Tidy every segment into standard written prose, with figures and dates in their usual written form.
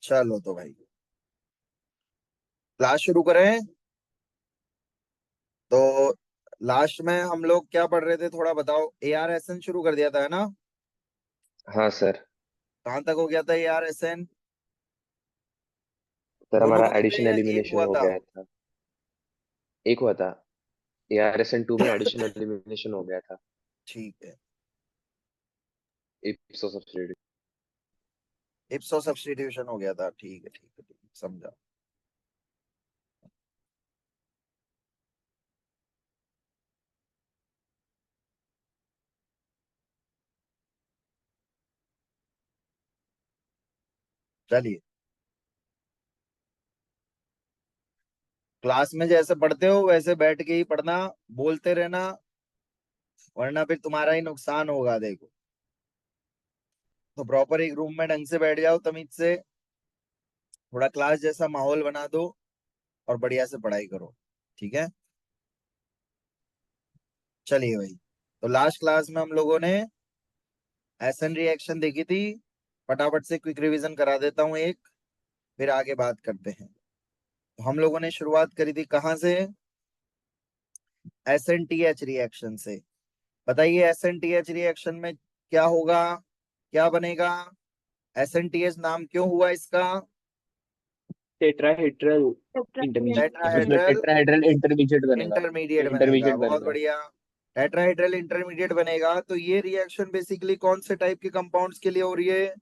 चलो तो भाई क्लास शुरू करें। तो लास्ट में हम लोग क्या पढ़ रहे थे, थोड़ा बताओ। ए आर एस एन शुरू कर दिया था, है ना? हाँ सर। कहाँ तक हो गया था A R S N? Sir दोनों हमारा हुए थे एडिशन या एक एलिमिनेशन हुआ हो था? गया था। एक हुआ था। एआरएसएन 2 में एडिशन एलिमिनेशन हो गया था। ठीक है। इप्सो सब्सिडी। इप्सो सब्स्टिट्यूशन हो गया था, ठीक है ठीक है ठीक है, समझा। चलिए, क्लास में जैसे पढ़ते हो वैसे बैठ के ही पढ़ना, बोलते रहना, वरना फिर तुम्हारा ही नुकसान होगा। देखो, तो प्रॉपर एक रूम में ढंग से बैठ जाओ, तमीज से थोड़ा क्लास जैसा माहौल बना दो और बढ़िया से पढ़ाई करो। ठीक है, चलिए भाई। तो लास्ट क्लास में हम लोगों ने एसन रिएक्शन देखी थी। फटाफट से क्विक रिवीजन करा देता हूँ एक, फिर आगे बात करते हैं। तो हम लोगों ने शुरुआत करी थी कहाँ से? S N T H reaction से। बताइए S N T H reaction में क्या होगा, क्या बनेगा? एस एन टी एच नाम क्यों हुआ इसका? टेट्राहेड्रल इंटरमीडिएट उसमें टेट्राहेड्रल टेट्राहेड्रल इंटरमीडिएट बनेगा। इंटरमीडिएट बनेगा, इंटरमीडिएट बहुत बनेगा। बढ़िया। टेट्राहेड्रल इंटरमीडिएट बनेगा। तो ये रिएक्शन बेसिकली कौन से टाइप के कंपाउंड्स के लिए हो रही है?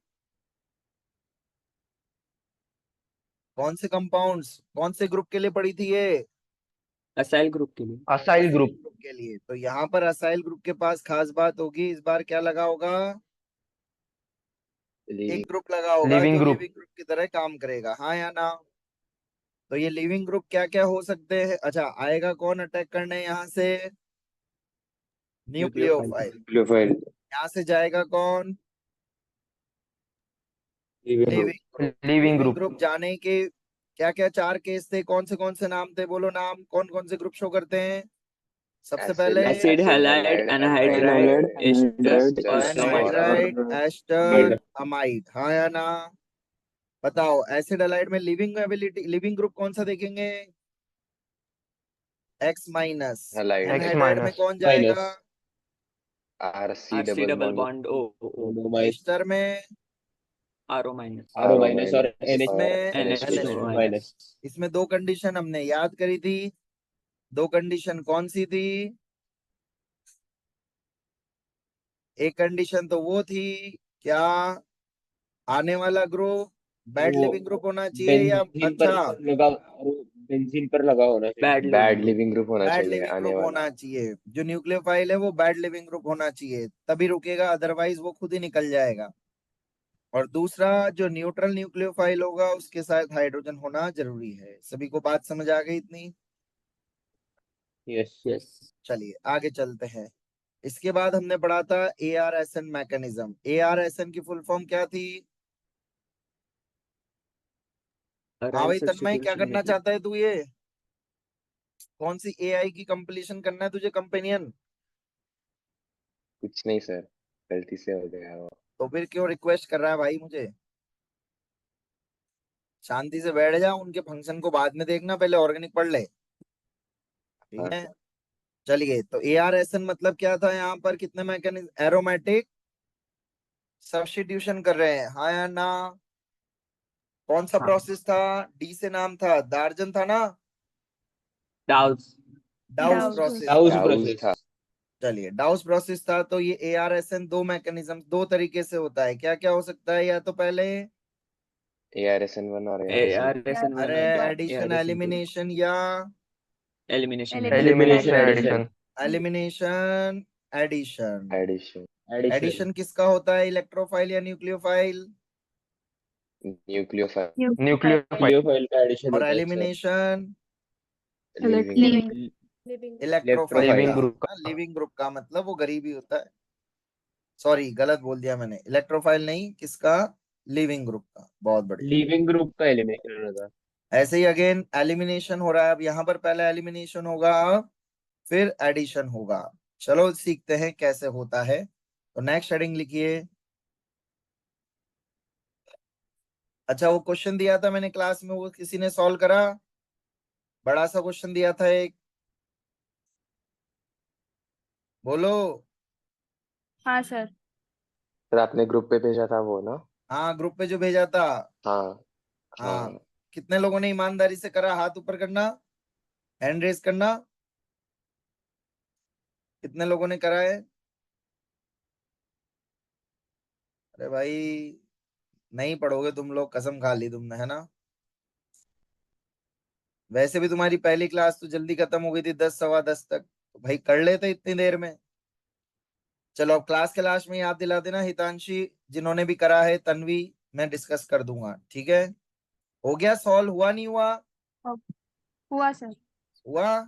कौन से कंपाउंड्स, कौन से ग्रुप के लिए पड़ी थी ये? असाइल ग्रुप के लिए। Acyl acyl group. ग्रुप के लिए। तो यहाँ पर असाइल ग्रुप के पास खास बात होगी, इस बार क्या लगा होगा? एक लिविंग। ग्रुप लगा होगा जो लिविंग ग्रुप। लिविंग ग्रुप की तरह काम करेगा, हाँ या ना? तो ये लिविंग ग्रुप क्या क्या हो सकते हैं? अच्छा, आएगा कौन अटैक करने यहाँ से? न्यूक्लियोफाइल। न्यूक्लियोफाइल। न्यूक्लियोफाइल। यहाँ से जाएगा कौन? Leaving group. Leaving group. Living leaving group. Group जाने के क्या क्या चार केस थे, कौन से नाम थे? बोलो नाम, कौन कौन से ग्रुप शो करते हैं? सबसे पहले acid acid halide halide anhydride anhydride ester और एस्टर अमाइड। और एनहाइड्राइड, एस्टर, अमाइड, हाँ या ना? बताओ एसिड हैलाइड में लिविंग एबिलिटी, लिविंग ग्रुप कौन सा देखेंगे? X minus. Halide. X anhydride में माइनस कौन माइनस जाएगा? R C R C double double bond bond O ester में, R O minus R O R O minus और minus N इसमें और H NH2 to NH2 minus. Minus. इसमें दो condition हमने याद करी थी। दो कंडीशन कौन सी थी? एक कंडीशन तो वो थी, क्या आने वाला ग्रुप बैड वो लिविंग ग्रुप होना चाहिए या बेंजीन पर अच्छा लगा, बेंजीन पर लगा होना चाहिए। Bad bad leaving group. Leaving group होना बैड चाहिए लिविंग आने ग्रुप वाला। होना चाहिए? जो न्यूक्लियोफाइल है वो बैड लिविंग ग्रुप होना चाहिए, तभी रुकेगा, अदरवाइज वो खुद ही निकल जाएगा। और दूसरा, जो न्यूट्रल न्यूक्लियोफाइल होगा उसके साथ हाइड्रोजन होना जरूरी है। सभी को बात समझ आ गई इतनी? Yes yes. चलिए आगे चलते हैं। इसके बाद हमने पढ़ा था A R S N mechanism. A R S N की फुल फॉर्म क्या थी? हाँ अराइल भाई तन्मय, क्या सब्स्टिट्यूशन करना मेथड। चाहता है तू? ये कौन सी एआई की कंपटीशन करना है तुझे, कंपेनियन? कुछ नहीं सर, गलती से हो गया वो। तो फिर क्यों रिक्वेस्ट कर रहा है भाई मुझे? शांति से बैठ जा, उनके फंक्शन को बाद में देखना, पहले ऑर्गेनिक पढ़ ले। ठीक हाँ है, सर। चलिए। तो ए आर एस एन मतलब क्या था? यहाँ पर कितने मैकेनिज्म, एरोमेटिक सब्स्टिट्यूशन कर रहे हैं, हाँ या ना? कौन सा हाँ। प्रोसेस था? डी से नाम था, दार्जन था ना? डाउस। डाउस प्रोसेस डाउस था। Douse process. था। चलिए, डाउस प्रोसेस था। तो ये ए आर एस एन दो मैकेनिज्म, दो तरीके से होता है। क्या क्या हो सकता है? या तो पहले, ARSN 1 और ए ARSN 2। R S N one अरे और ए addition R S N two. Elimination, या elimination elimination addition addition. Elimination addition. Addition. Addition. Addition किसका होता है, इलेक्ट्रोफाइल या न्यूक्लियोफाइल? न्यूक्लियोफाइल। न्यूक्लियोफाइल। न्यूक्लियोफाइल का एडिशन और होता है sir. Elimination leaving group. Electrophile electrophile का। लिविंग का। ग्रुप का। लिविंग ग्रुप का मतलब वो गरीबी होता है। सॉरी, गलत बोल दिया मैंने, इलेक्ट्रोफाइल नहीं, किसका? लिविंग ग्रुप का। बहुत बढ़िया। लिविंग ग्रुप का एलिमिनेशन होता है। ऐसे ही अगेन एलिमिनेशन हो रहा है। अब यहाँ पर पहले एलिमिनेशन होगा, फिर एडिशन होगा। चलो सीखते हैं कैसे होता है। तो नेक्स्ट हेडिंग लिखिए, अच्छा, वो क्वेश्चन दिया था मैंने क्लास में, वो किसी ने सॉल्व करा? बड़ा सा क्वेश्चन दिया था एक, बोलो। हाँ सर। सर आपने ग्रुप पे भेजा था वो ना? हाँ, ग्रुप पे जो भेजा था। हाँ हाँ, हाँ। कितने लोगों ने ईमानदारी से करा? हाथ ऊपर करना, हैंड रेस करना। कितने लोगों ने करा है? अरे भाई, नहीं पढ़ोगे तुम लोग, कसम खा ली तुमने, है ना? वैसे भी तुम्हारी पहली क्लास तो जल्दी खत्म हो गई थी, 10 सवा 10 तक, तो भाई कर लेते इतनी देर में। चलो, अब क्लास के लास्ट में याद दिला देना हितांशी, जिन्होंने भी करा है, तन्वी, मैं डिस्कस कर दूंगा, ठीक है? हो गया सॉल्व, हुआ नहीं हुआ? हुआ सर। हुआ,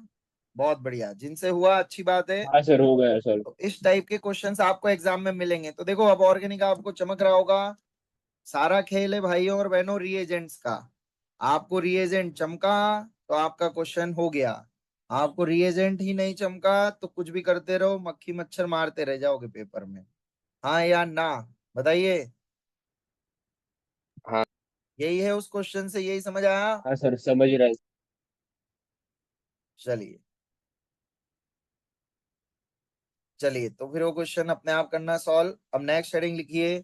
बहुत बढ़िया। जिनसे हुआ अच्छी बात है। हाँ सर, हो गया सर। तो इस टाइप के क्वेश्चंस आपको एग्जाम में मिलेंगे। तो देखो, अब ऑर्गेनिक आपको चमक रहा होगा। सारा खेल है भाइयों और बहनों रिएजेंट्स का। आपको रिएजेंट चमका तो आपका क्वेश्चन हो गया। आपको रिएजेंट ही नहीं चमका तो कुछ भी करते रहो, मक्खी मच्छर मारते रह जाओगे पेपर में। हाँ या ना, बताइए। हाँ यही है उस क्वेश्चन से, यही समझ आया? हाँ सर, समझ रहा है। चलिए चलिए, तो फिर वो क्वेश्चन अपने आप करना सॉल्व। अब नेक्स्ट हेडिंग लिखिए।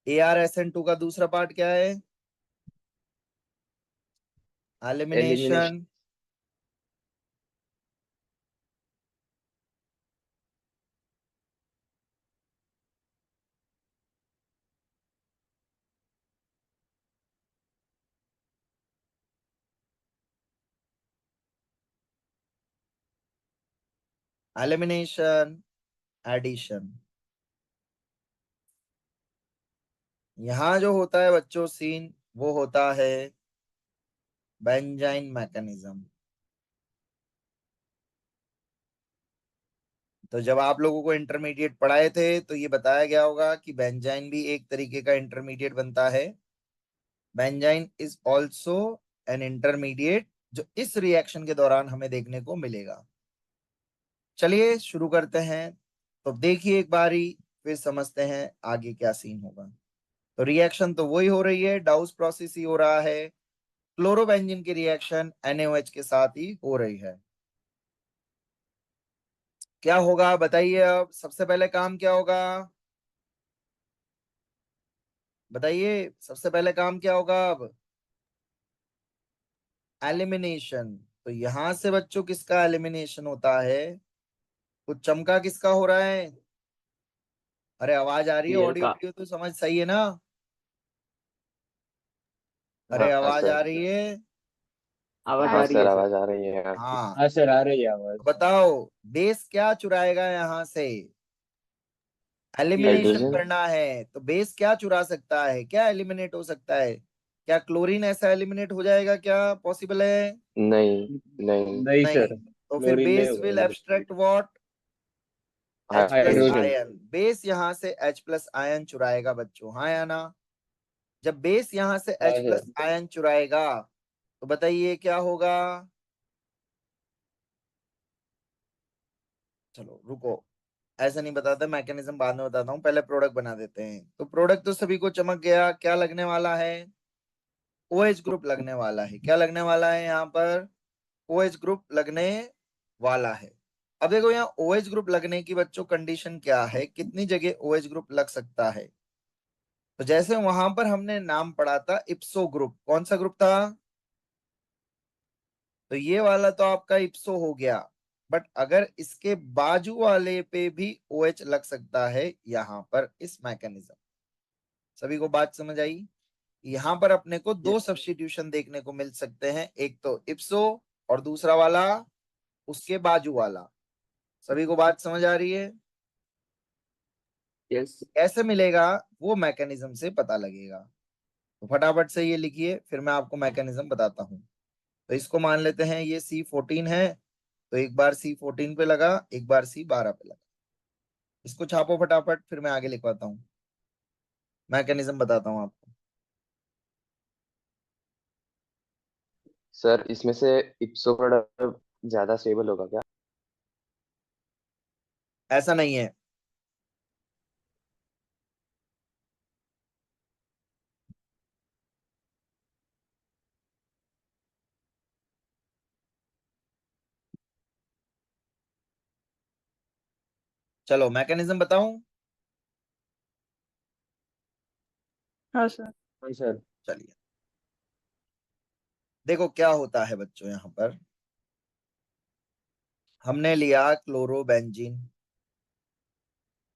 ARSN2 का दूसरा पार्ट क्या है? एलिमिनेशन। एलिमिनेशन। Elimination, addition. यहां जो होता है बच्चों सीन, वो होता है बेंजाइन मैकेनिज्म। तो जब आप लोगों को इंटरमीडिएट पढ़ाए थे तो ये बताया गया होगा कि बेंजाइन भी एक तरीके का इंटरमीडिएट बनता है। Benzene is also an intermediate, जो इस रिएक्शन के दौरान हमें देखने को मिलेगा। चलिए शुरू करते हैं। तो देखिए एक बारी, फिर समझते हैं आगे क्या सीन होगा। तो रिएक्शन तो वही हो रही है, डाउस प्रोसेस ही हो रहा है। क्लोरोबेंजीन की रिएक्शन NaOH के साथ ही हो रही है। क्या होगा बताइए? अब सबसे पहले काम क्या होगा? बताइए, सबसे पहले काम क्या होगा अब? एलिमिनेशन। तो यहां से बच्चों किसका एलिमिनेशन होता है? कुछ चमका किसका हो रहा है? अरे आवाज आ रही है? सीएल ऑडियो का। वीडियो तो समझ सही है ना? अरे हाँ आवाज आ सर। रही है? आवाज हाँ हाँ आ रही सर, है सर। सर। आवाज आ रही है आपकी। हाँ, हाँ सर, आ रही है तो आवाज। बताओ, बेस क्या चुराएगा यहां से? Elimination CL. हाइड्रोजन। करना है तो बेस क्या चुरा सकता है? क्या एलिमिनेट हो सकता है? क्या क्लोरीन ऐसा एलिमिनेट हो जाएगा? क्या पॉसिबल है? नहीं नहीं। नहीं नहीं। सर, तो फिर क्लोरीन नहीं बेस होगा will eliminate. Abstract what? H plus hydrogen. Hydrogen. Ion. Base यहां से H प्लस आयन चुराएगा बच्चों, हाँ या ना? जब बेस यहां से हाँ H प्लस सर। आयन चुराएगा तो बताइए क्या होगा? चलो रुको, ऐसा नहीं बताता, मैकेनिज्म बाद में बताता हूँ, पहले प्रोडक्ट बना देते हैं। तो प्रोडक्ट तो सभी को चमक गया। क्या लगने वाला है? OH ग्रुप लगने वाला है। क्या लगने वाला है यहाँ पर? OH ग्रुप लगने वाला है। अब देखो, यहाँ OH ग्रुप लगने की बच्चों कंडीशन क्या है, कितनी जगह OH ग्रुप लग सकता है? तो जैसे वहां पर हमने नाम पढ़ा था इप्सो ग्रुप, कौन सा ग्रुप था? तो ये वाला तो आपका इप्सो हो गया। बट अगर इसके बाजू वाले पे भी OH लग सकता है यहां पर, इस मैकेनिज्म। सभी को बात समझ आई? यहां पर अपने को दो सब्स्टिट्यूशन देखने को मिल सकते हैं, एक तो इप्सो और दूसरा वाला उसके बाजू वाला। सभी को बात समझ आ रही है? यस। कैसे मिलेगा? वो मैकेनिज्म से पता लगेगा। तो फटाफट से ये लिखिए, फिर मैं आपको मैकेनिज्म बताता हूँ। तो इसको मान लेते हैं ये C14 है। तो एक बार C14 पे लगा, एक बार C12 पे लगा। इसको छापो फटाफट, फिर मैं आगे लिखवाता हूँ, मैकेनिज्म बताता हूँ आपको। सर इसमें से इप्सो प्रोडक्ट ज्यादा स्टेबल होगा क्या? ऐसा नहीं है। चलो मैकेनिज्म बताऊं? हाँ सर। हाँ सर। चलिए देखो क्या होता है बच्चों, यहाँ पर हमने लिया क्लोरोबेंजीन,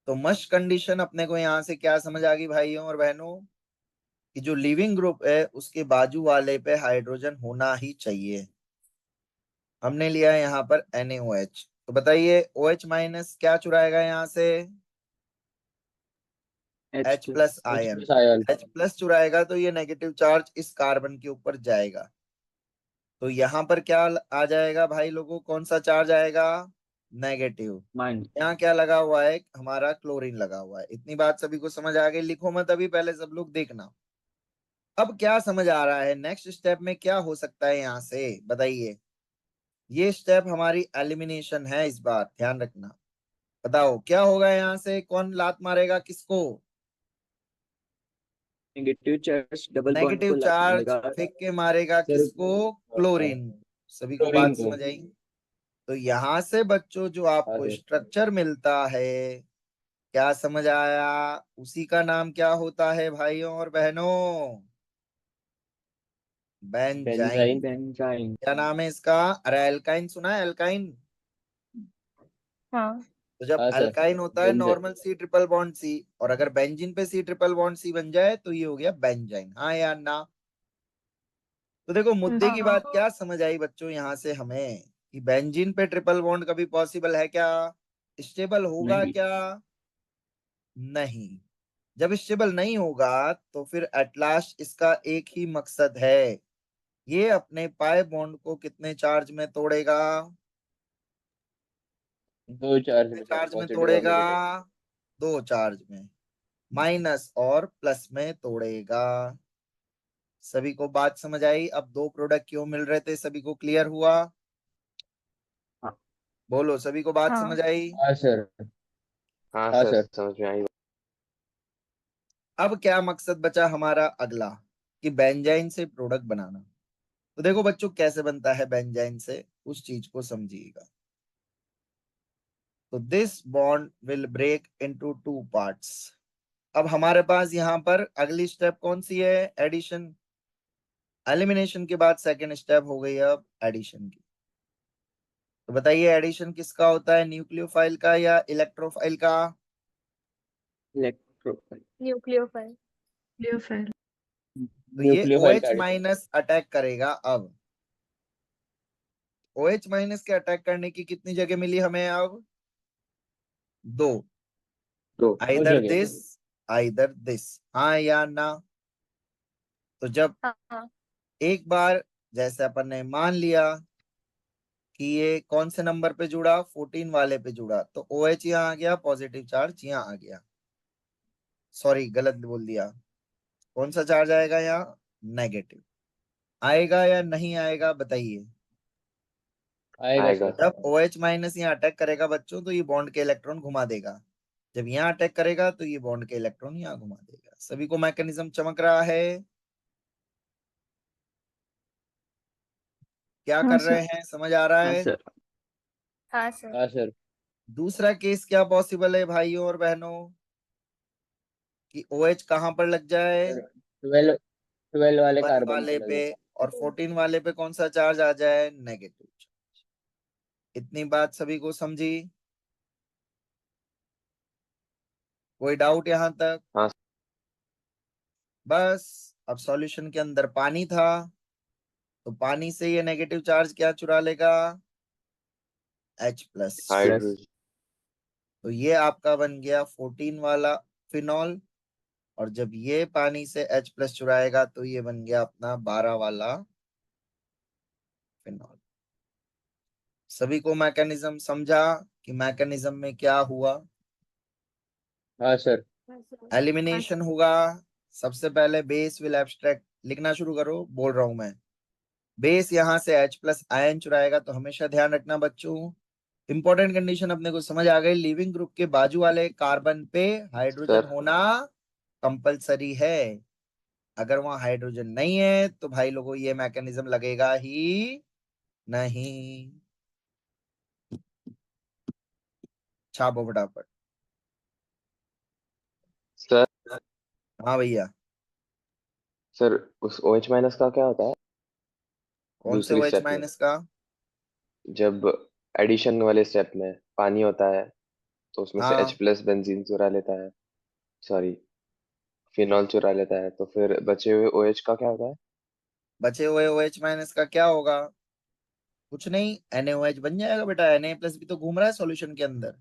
तो मस्ट कंडीशन अपने को यहाँ से क्या समझ आ गई भाइयों और बहनों, कि जो लिविंग ग्रुप है उसके बाजू वाले पे हाइड्रोजन होना ही चाहिए। हमने लिया है यहाँ पर NaOH, तो बताइए OH माइनस क्या चुराएगा यहाँ से? H plus H ion. Plus ion. H plus चुराएगा तो ये नेगेटिव चार्ज इस कार्बन के ऊपर जाएगा, तो यहाँ पर क्या आ जाएगा भाई लोगों, कौन सा चार्ज आएगा? नेगेटिव। माइनस। यहाँ क्या लगा हुआ है? हमारा क्लोरीन लगा हुआ है। इतनी बात सभी को समझ आ गई? लिखो मत अभी, पहले सब लोग देखना। अब क्या समझ आ रहा है नेक्स्ट स्टेप में क्या हो सकता है यहाँ से, बताइए। ये स्टेप हमारी एलिमिनेशन है, इस बार ध्यान रखना। बताओ क्या होगा यहाँ से, कौन लात मारेगा किसको? Negative charge double bond negative को लात चार्ज मारेगा। फेंक के मारेगा सर किसको? क्लोरीन। सभी को क्लोरीन बात को। समझ आई? तो यहाँ से बच्चों जो हाँ आपको सर। स्ट्रक्चर मिलता है, क्या समझ आया? उसी का नाम क्या होता है भाइयों और बहनों? बेंजाइन। बेंजाइन। बेंजाइन। क्या नाम है इसका? अरे एल्काइन सुना है? एल्काइन। हाँ। तो जब हाँ सर। अल्काइन होता है benzene. Normal C triple bond C, और अगर बेंजीन पे C ट्रिपल बॉन्ड C बन जाए तो ये हो गया बेंजाइन। हाँ या ना? तो देखो मुद्दे की हाँ। बात क्या समझ आई बच्चों यहाँ से हमें, कि बेंजीन पे ट्रिपल बॉन्ड कभी पॉसिबल है क्या? स्टेबल होगा नहीं। क्या? नहीं। जब स्टेबल नहीं होगा तो फिर एट लास्ट इसका एक ही मकसद है, ये अपने पाई बॉन्ड को कितने चार्ज में तोड़ेगा? दो चार्ज कितने में सर, चार्ज में पॉजिटिव और तोड़ेगा? नेगेटिव। दो चार्ज में, माइनस और प्लस में तोड़ेगा। सभी को बात समझ आई? अब दो प्रोडक्ट क्यों मिल रहे थे, सभी को क्लियर हुआ? हाँ। बोलो, सभी को बात हाँ। समझ आई? हाँ सर। हाँ हाँ सर, सर। समझ में आई। अब क्या मकसद बचा हमारा अगला, कि बेंजाइन से प्रोडक्ट बनाना। तो देखो बच्चों कैसे बनता है बेंजाइन से, उस चीज को समझिएगा। तो this bond will break into two parts. अब हमारे पास यहाँ पर अगली स्टेप कौन सी है? एडिशन। एलिमिनेशन के बाद सेकेंड स्टेप हो गई अब एडिशन की। तो बताइए एडिशन किसका होता है, न्यूक्लियोफाइल का या इलेक्ट्रोफाइल का? इलेक्ट्रोफाइल। न्यूक्लियोफाइल। न्यूक्लियोफाइल। तो ये न्यूक्लियोफाइल OH का एडिशन। माइनस अटैक करेगा। अब OH माइनस के अटैक करने की कितनी जगह मिली हमें अब? दो। दो। दो आइदर जगह। This, either this. हाँ या ना? तो जब हाँ। एक बार जैसे अपन ने मान लिया कि ये कौन से नंबर पे जुड़ा, 14 वाले पे जुड़ा, तो OH यहाँ आ गया, पॉजिटिव चार्ज यहाँ आ गया। सॉरी गलत बोल दिया। कौन सा चार्ज आएगा यहाँ? नेगेटिव। आएगा या नहीं आएगा बताइए? आएगा आएगा। सर। जब OH माइनस यहाँ अटैक करेगा बच्चों तो ये बॉन्ड के इलेक्ट्रॉन घुमा देगा। जब यहाँ अटैक करेगा तो ये बॉन्ड के इलेक्ट्रॉन यहाँ घुमा देगा। सभी को मैकेनिज्म चमक रहा है? क्या हाँ कर सर। रहे हैं, समझ आ रहा हाँ है? सर। हाँ सर। हाँ सर। दूसरा केस क्या पॉसिबल है भाइयों और बहनों, कि OH कहाँ पर लग जाए? सर 12 12 वाले 1 कार्बन पे वाले लग पे, जाए। और 14 वाले पे कौन सा चार्ज आ जाए? नेगेटिव। इतनी बात सभी को समझी? कोई डाउट यहाँ तक? हाँ बस। अब सॉल्यूशन के अंदर पानी था, तो पानी से ये नेगेटिव चार्ज क्या चुरा लेगा? H+। प्लस। हाइड्रोजन। तो ये आपका बन गया 14 वाला फिनॉल, और जब ये पानी से H+ चुराएगा तो ये बन गया अपना 12 वाला फिनॉल। सभी को मैकेनिज्म समझा, कि मैकेनिज्म में क्या हुआ? हाँ सर। हाँ सर। हाँ एलिमिनेशन सर। होगा। सबसे पहले बेस विल एब्स्ट्रैक्ट, लिखना शुरू करो, बोल रहा हूं मैं। बेस यहाँ से H+ आयन चुराएगा, तो हमेशा ध्यान रखना बच्चों, इंपॉर्टेंट कंडीशन अपने को समझ आ गई, लिविंग ग्रुप के बाजू वाले कार्बन पे हाइड्रोजन सर। होना कंपलसरी है। अगर वहां हाइड्रोजन नहीं है तो भाई लोगों ये मैकेनिज्म लगेगा ही नहीं। छापो फटाफट। हाँ भैया। सर उस OH माइनस का क्या होता है कौन से दूसरी OH स्टेप में? माइनस का? जब एडिशन वाले स्टेप में पानी होता है तो उसमें से H हाँ, प्लस बेंजीन चुरा लेता है, सॉरी फिनॉल चुरा लेता है, तो फिर बचे हुए OH का क्या होता है? बचे हुए OH माइनस का क्या होगा? कुछ नहीं, NaOH बन जाएगा बेटा। Na+ भी तो घूम रहा है सॉल्यूशन के अंदर।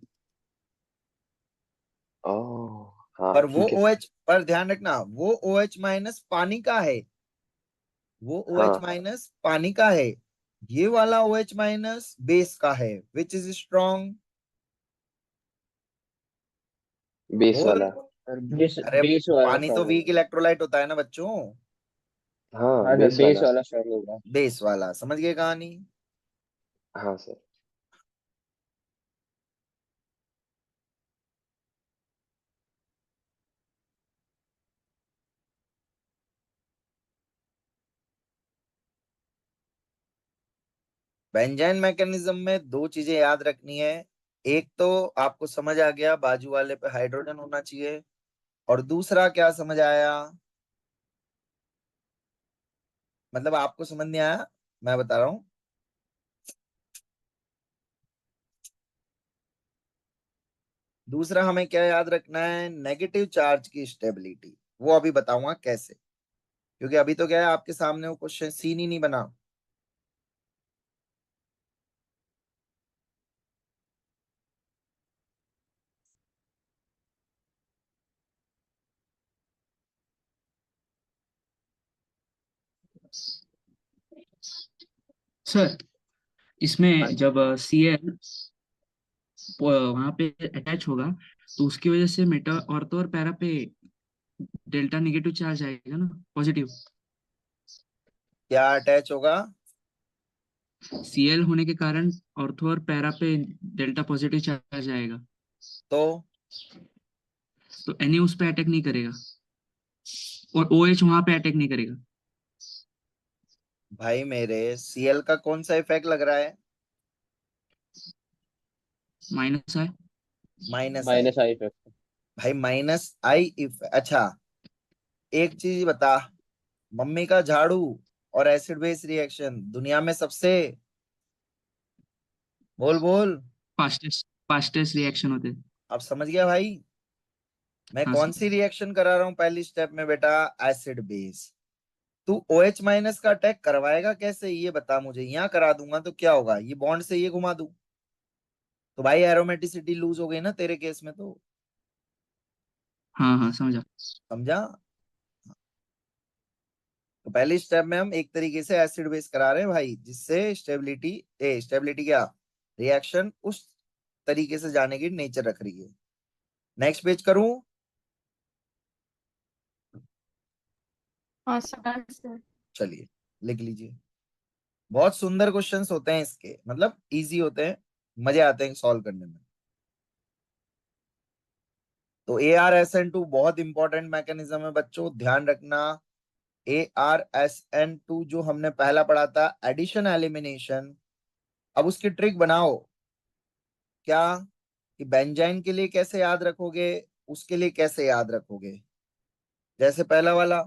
ओह हाँ पर वो ठीक है सर। OH, पर ध्यान रखना, वो OH माइनस पानी का है। वो OH हाँ माइनस पानी का है। ये वाला OH माइनस बेस का है। Which is strong? बेस बोल। वाला। सर बेस अरे, बेस वाला पानी तो स्ट्रॉन्ग वीक होगा। इलेक्ट्रोलाइट होता है ना बच्चों। हाँ हाँ सर बेस बेस वाला। वाला स्ट्रॉन्ग होगा। बेस वाला, समझ गए कहानी? हाँ सर। बेंजाइन मैकेनिज्म में दो चीजें याद रखनी है। एक तो आपको समझ आ गया, बाजू वाले पे हाइड्रोजन होना चाहिए। और दूसरा क्या समझ आया? मतलब आपको समझ नहीं आया, मैं बता रहा हूं। दूसरा हमें क्या याद रखना है? नेगेटिव चार्ज की स्टेबिलिटी। वो अभी बताऊंगा कैसे। क्योंकि अभी तो क्या है, आपके सामने वो क्वेश्चन सीन ही नहीं बना। सर इसमें जब Cl वहां पे अटैच होगा तो उसकी वजह से मेटा ऑर्थो और पैरा पे डेल्टा नेगेटिव चार्ज आएगा ना, पॉजिटिव। क्या अटैच होगा? Cl होने के कारण ऑर्थो और पैरा पे डेल्टा पॉजिटिव चार्ज आएगा। तो तो Na उस पे अटैक नहीं करेगा और OH वहां पे अटैक नहीं करेगा। भाई मेरे, Cl का कौन सा इफेक्ट लग रहा है? माइनस है। Minus I. Minus I effect. भाई माइनस आई इफ, अच्छा। एक चीज बता, मम्मी का झाड़ू और एसिड बेस रिएक्शन दुनिया में सबसे, बोल बोल। फास्टेस्ट फास्टेस्ट रिएक्शन होते हैं। अब समझ गया भाई? मैं हाँ कौन सर। सी रिएक्शन करा रहा हूं पहली स्टेप में बेटा? Acid base. तू OH माइनस का अटैक करवाएगा कैसे, ये बता मुझे। यहाँ करा दूंगा तो क्या होगा? ये बॉन्ड से ये घुमा दूं तो भाई एरोमेटिसिटी लूज हो गई ना तेरे केस में तो। हाँ हाँ समझा। समझा? तो पहली स्टेप में हम एक तरीके से एसिड बेस करा रहे हैं भाई, जिससे स्टेबिलिटी, ए स्टेबिलिटी क्या, रिएक्शन उस तरीके से जाने की नेचर रख रही है। नेक्स्ट पेज करूं? हाँ सर। चलिए, लिख लीजिए। बहुत सुंदर क्वेश्चंस होते हैं इसके, मतलब इजी होते हैं, मजे आते हैं सॉल्व करने में। तो ArSN2 बहुत इंपॉर्टेंट मैकेनिज्म है बच्चों, ध्यान रखना। ArSN2 जो हमने पहला पढ़ा था, एडिशन एलिमिनेशन। अब उसकी ट्रिक बनाओ। क्या? कि बेंजाइन के लिए कैसे याद रखोगे, उसके लिए कैसे याद रखोगे। जैसे पहला वाला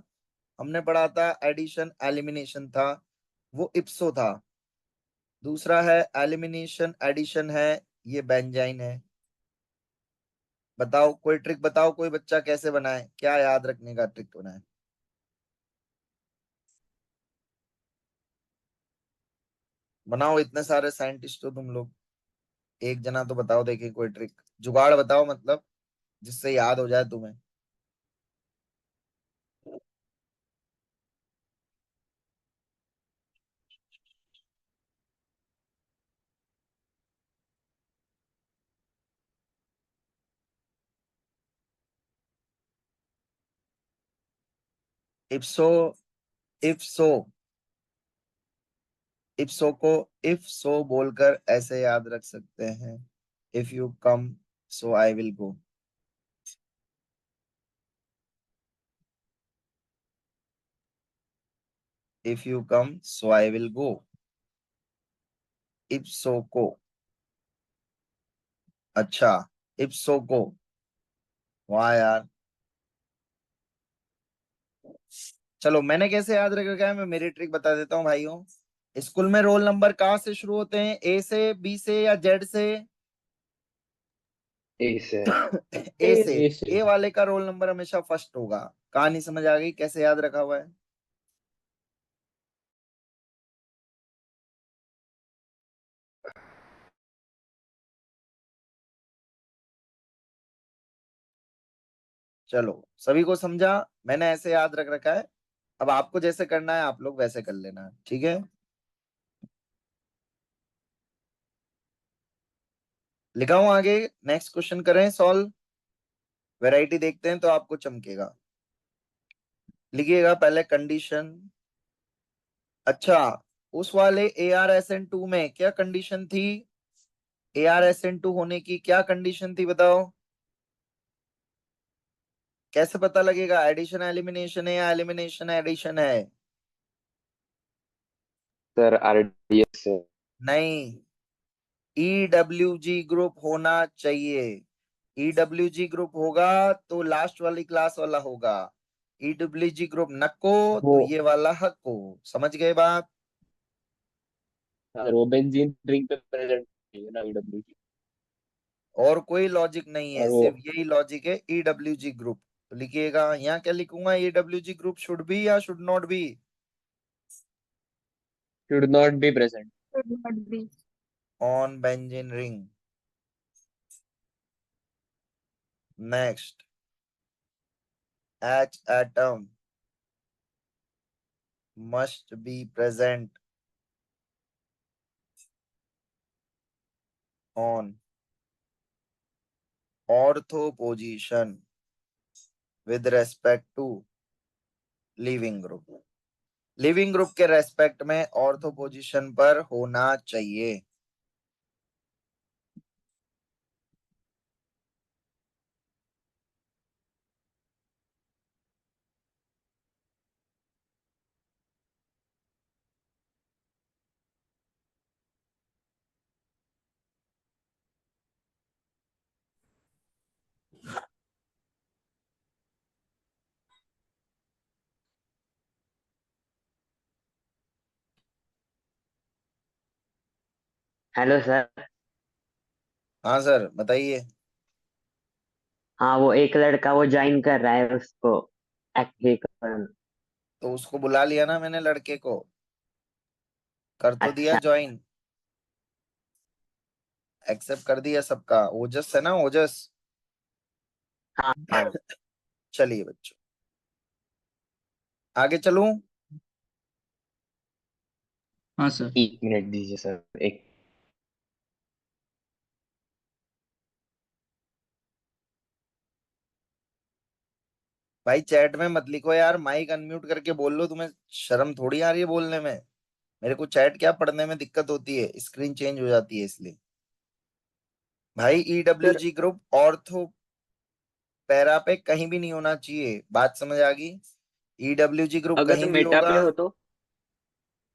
हमने पढ़ा था, एडिशन एलिमिनेशन था, वो इप्सो था। दूसरा है एलिमिनेशन एडिशन है, ये बेंजाइन है। बताओ कोई ट्रिक, बताओ कोई बच्चा कैसे बनाए, क्या याद रखने का ट्रिक बनाए। बनाओ, इतने सारे साइंटिस्ट हो तुम लोग, एक जना तो बताओ, देखिए कोई ट्रिक जुगाड़ बताओ, मतलब जिससे याद हो जाए तुम्हें। इप्सो, इफ्सो, इफ्सो को इफ सो बोलकर ऐसे याद रख सकते हैं। If you come so I will go. If you come so I will go. इप्सो को, अच्छा, इप्सो को। वाह यार, चलो मैंने कैसे याद रख रखा है, मैं मेरी ट्रिक बता देता हूँ भाइयों। स्कूल में रोल नंबर कहाँ से शुरू होते हैं, ए से, बी से या जेड से? ए से। ए से। ए से। ए वाले का रोल नंबर हमेशा फर्स्ट होगा। कहानी समझ आ गई कैसे याद रखा हुआ है? चलो सभी को समझा, मैंने ऐसे याद रख रखा है। अब आपको जैसे करना है आप लोग वैसे कर लेना, ठीक है? लिखा हूं आगे, नेक्स्ट क्वेश्चन करें सॉल्व। वैरायटी देखते हैं तो आपको चमकेगा। लिखिएगा पहले कंडीशन। अच्छा, उस वाले ARSN2 में क्या कंडीशन थी? ARSN2 होने की क्या कंडीशन थी बताओ? कैसे पता लगेगा एडिशन एलिमिनेशन है या एलिमिनेशन एडिशन है? सर RDS से। नहीं, EWG ग्रुप होना चाहिए। EWG ग्रुप होगा तो लास्ट वाली क्लास वाला होगा। EWG ग्रुप नको वो तो ये वाला हक्को। समझ गए बात? सर वो बेंजीन रिंग पे प्रेजेंट है ना ईडब्ल्यूजी। और कोई लॉजिक नहीं है, और वो सिर्फ यही लॉजिक है, EWG ग्रुप। तो लिखिएगा यहाँ क्या लिखूंगा, EWG ग्रुप शुड बी या should not be? Should not be present. Should not be. On benzene ring. Next, H atom must be present on ortho position with respect to leaving group. Leaving group के respect में ortho position पर होना चाहिए। Hello sir. हाँ sir बताइए। हाँ, वो एक लड़का वो ज्वाइन कर रहा है उसको एक्टिव। तो उसको बुला लिया ना मैंने, लड़के को कर तो दिया अच्छा। ज्वाइन, एक्सेप्ट कर दिया सबका। ओजस है ना, ओजस? हाँ हाँ। चलिए बच्चों आगे चलूं। हाँ सर। 1 मिनट दीजिए सर, एक। भाई चैट में मत लिखो यार, माइक अनम्यूट करके बोल लो। तुम्हें शर्म थोड़ी आ रही है बोलने में? मेरे को चैट क्या पढ़ने में दिक्कत होती है, स्क्रीन चेंज हो जाती है इसलिए। भाई sir EWG group ortho para पे कहीं भी नहीं होना चाहिए, बात समझ आ गई? EWG ग्रुप अगर कहीं तो भी मेटा होगा। पे हो तो?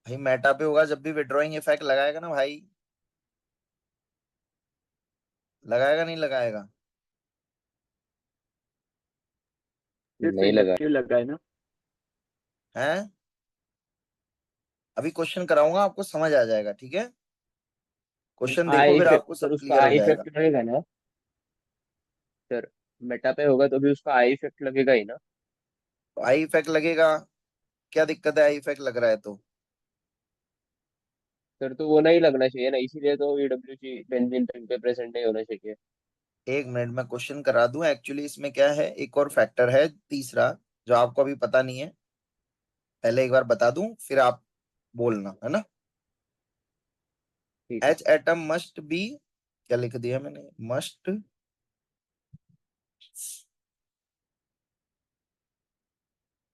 भाई मेटा पे होगा जब भी विड्रॉइंग इफेक्ट लगाएगा ना भाई। लगाएगा नहीं लगाएगा? सिर्फ नहीं लगा। इंडक्टिव लगा है ना? हैं? अभी क्वेश्चन कराऊंगा आपको समझ आ जाएगा, ठीक है? क्वेश्चन देखो आई फिर इफेक्ट आपको सर, सब उसका क्लियर हो आई जाएगा। इफेक्ट लगेगा ना सर? मेटा पे होगा तो भी उसका आई इफेक्ट लगेगा ही ना? तो आई इफेक्ट लगेगा, क्या दिक्कत है आई इफेक्ट लग रहा है तो? सर तो वो नहीं लगना चाहिए ना, इसीलिए तो ईडब्ल्यूजी बेंजीन रिंग पे प्रेजेंट नहीं होना चाहिए। एक मिनट में क्वेश्चन करा दूं। एक्चुअली इसमें क्या है, एक और फैक्टर है तीसरा जो आपको अभी पता नहीं है। पहले एक बार बता दूं फिर आप बोलना, है ना? ठीक है। एच एटम मस्ट बी, क्या लिख दिया मैंने, मस्ट।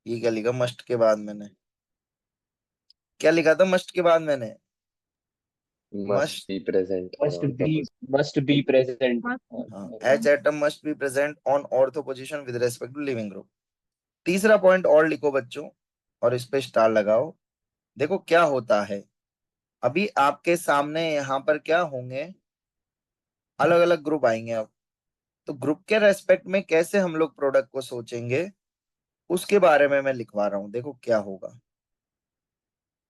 ये क्या लिखा मस्ट के बाद मैंने, क्या लिखा था मस्ट के बाद मैंने? Must must. Be present on must all be propose. Must be present. Must हाँ, be H atom must be present on ortho position with respect to living group. तीसरा पॉइंट और लिखो बच्चों और इस पे स्टार लगाओ। देखो क्या होता है, अभी आपके सामने यहाँ पर क्या होंगे, अलग अलग ग्रुप आएंगे। अब तो ग्रुप के रेस्पेक्ट में कैसे हम लोग प्रोडक्ट को सोचेंगे, उसके बारे में मैं लिखवा रहा हूं, देखो क्या होगा।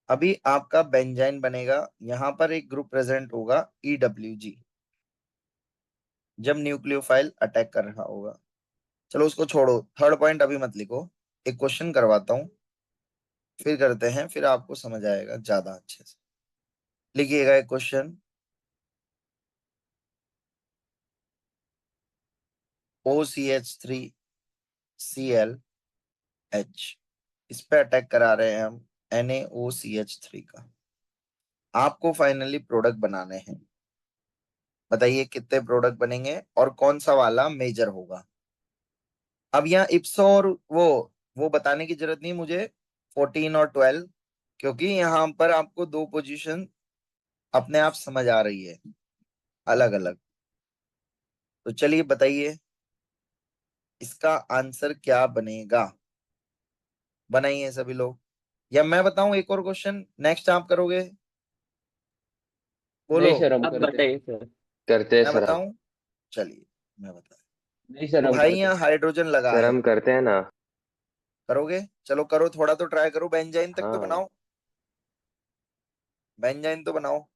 अभी आपका बेंजाइन बनेगा, यहां पर एक ग्रुप प्रेजेंट होगा EWG, जब न्यूक्लियोफाइल अटैक कर रहा होगा। चलो उसको छोड़ो, थर्ड पॉइंट अभी मत लिखो, एक क्वेश्चन करवाता हूं, फिर करते हैं, फिर आपको समझ आएगा ज्यादा अच्छे से। लिखिएगा एक क्वेश्चन, OCH3Cl इस पे अटैक करा रहे हैं हम NaOCH3 का। आपको फाइनली प्रोडक्ट बनाने हैं, बताइए कितने प्रोडक्ट बनेंगे और कौन सा वाला मेजर होगा। अब यहाँ इप्सो और वो बताने की जरूरत नहीं मुझे, 14 और 12, क्योंकि यहाँ पर आपको दो पोजीशन अपने आप समझ आ रही है अलग अलग। तो चलिए बताइए इसका आंसर क्या बनेगा, बनाइए सभी लोग, या मैं बताऊं एक और क्वेश्चन, नेक्स्ट आप करोगे, बोलो। नहीं सर, हम अब करते हैं। बताइए सर। करते हैं मैं सर हम। बताऊं, चलिए मैं बता। नहीं सर, तो हम भाई करते यहाँ हैं। हाइड्रोजन लगा सर है, हम करते हैं ना। करोगे, चलो करो, थोड़ा तो ट्राई करो, बेंजाइन तक तो हाँ। बनाओ, बेंजाइन तो बनाओ।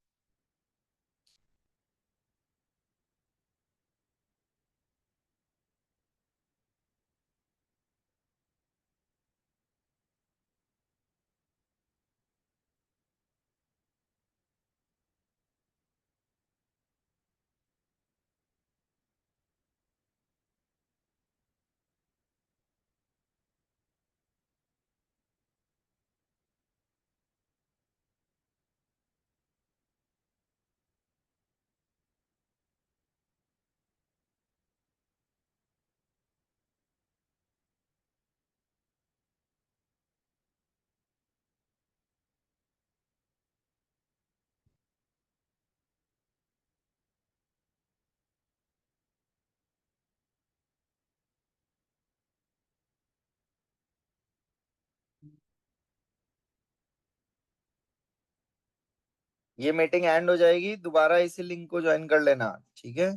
ये मीटिंग एंड हो जाएगी, दोबारा इसी लिंक को ज्वाइन कर लेना, ठीक है।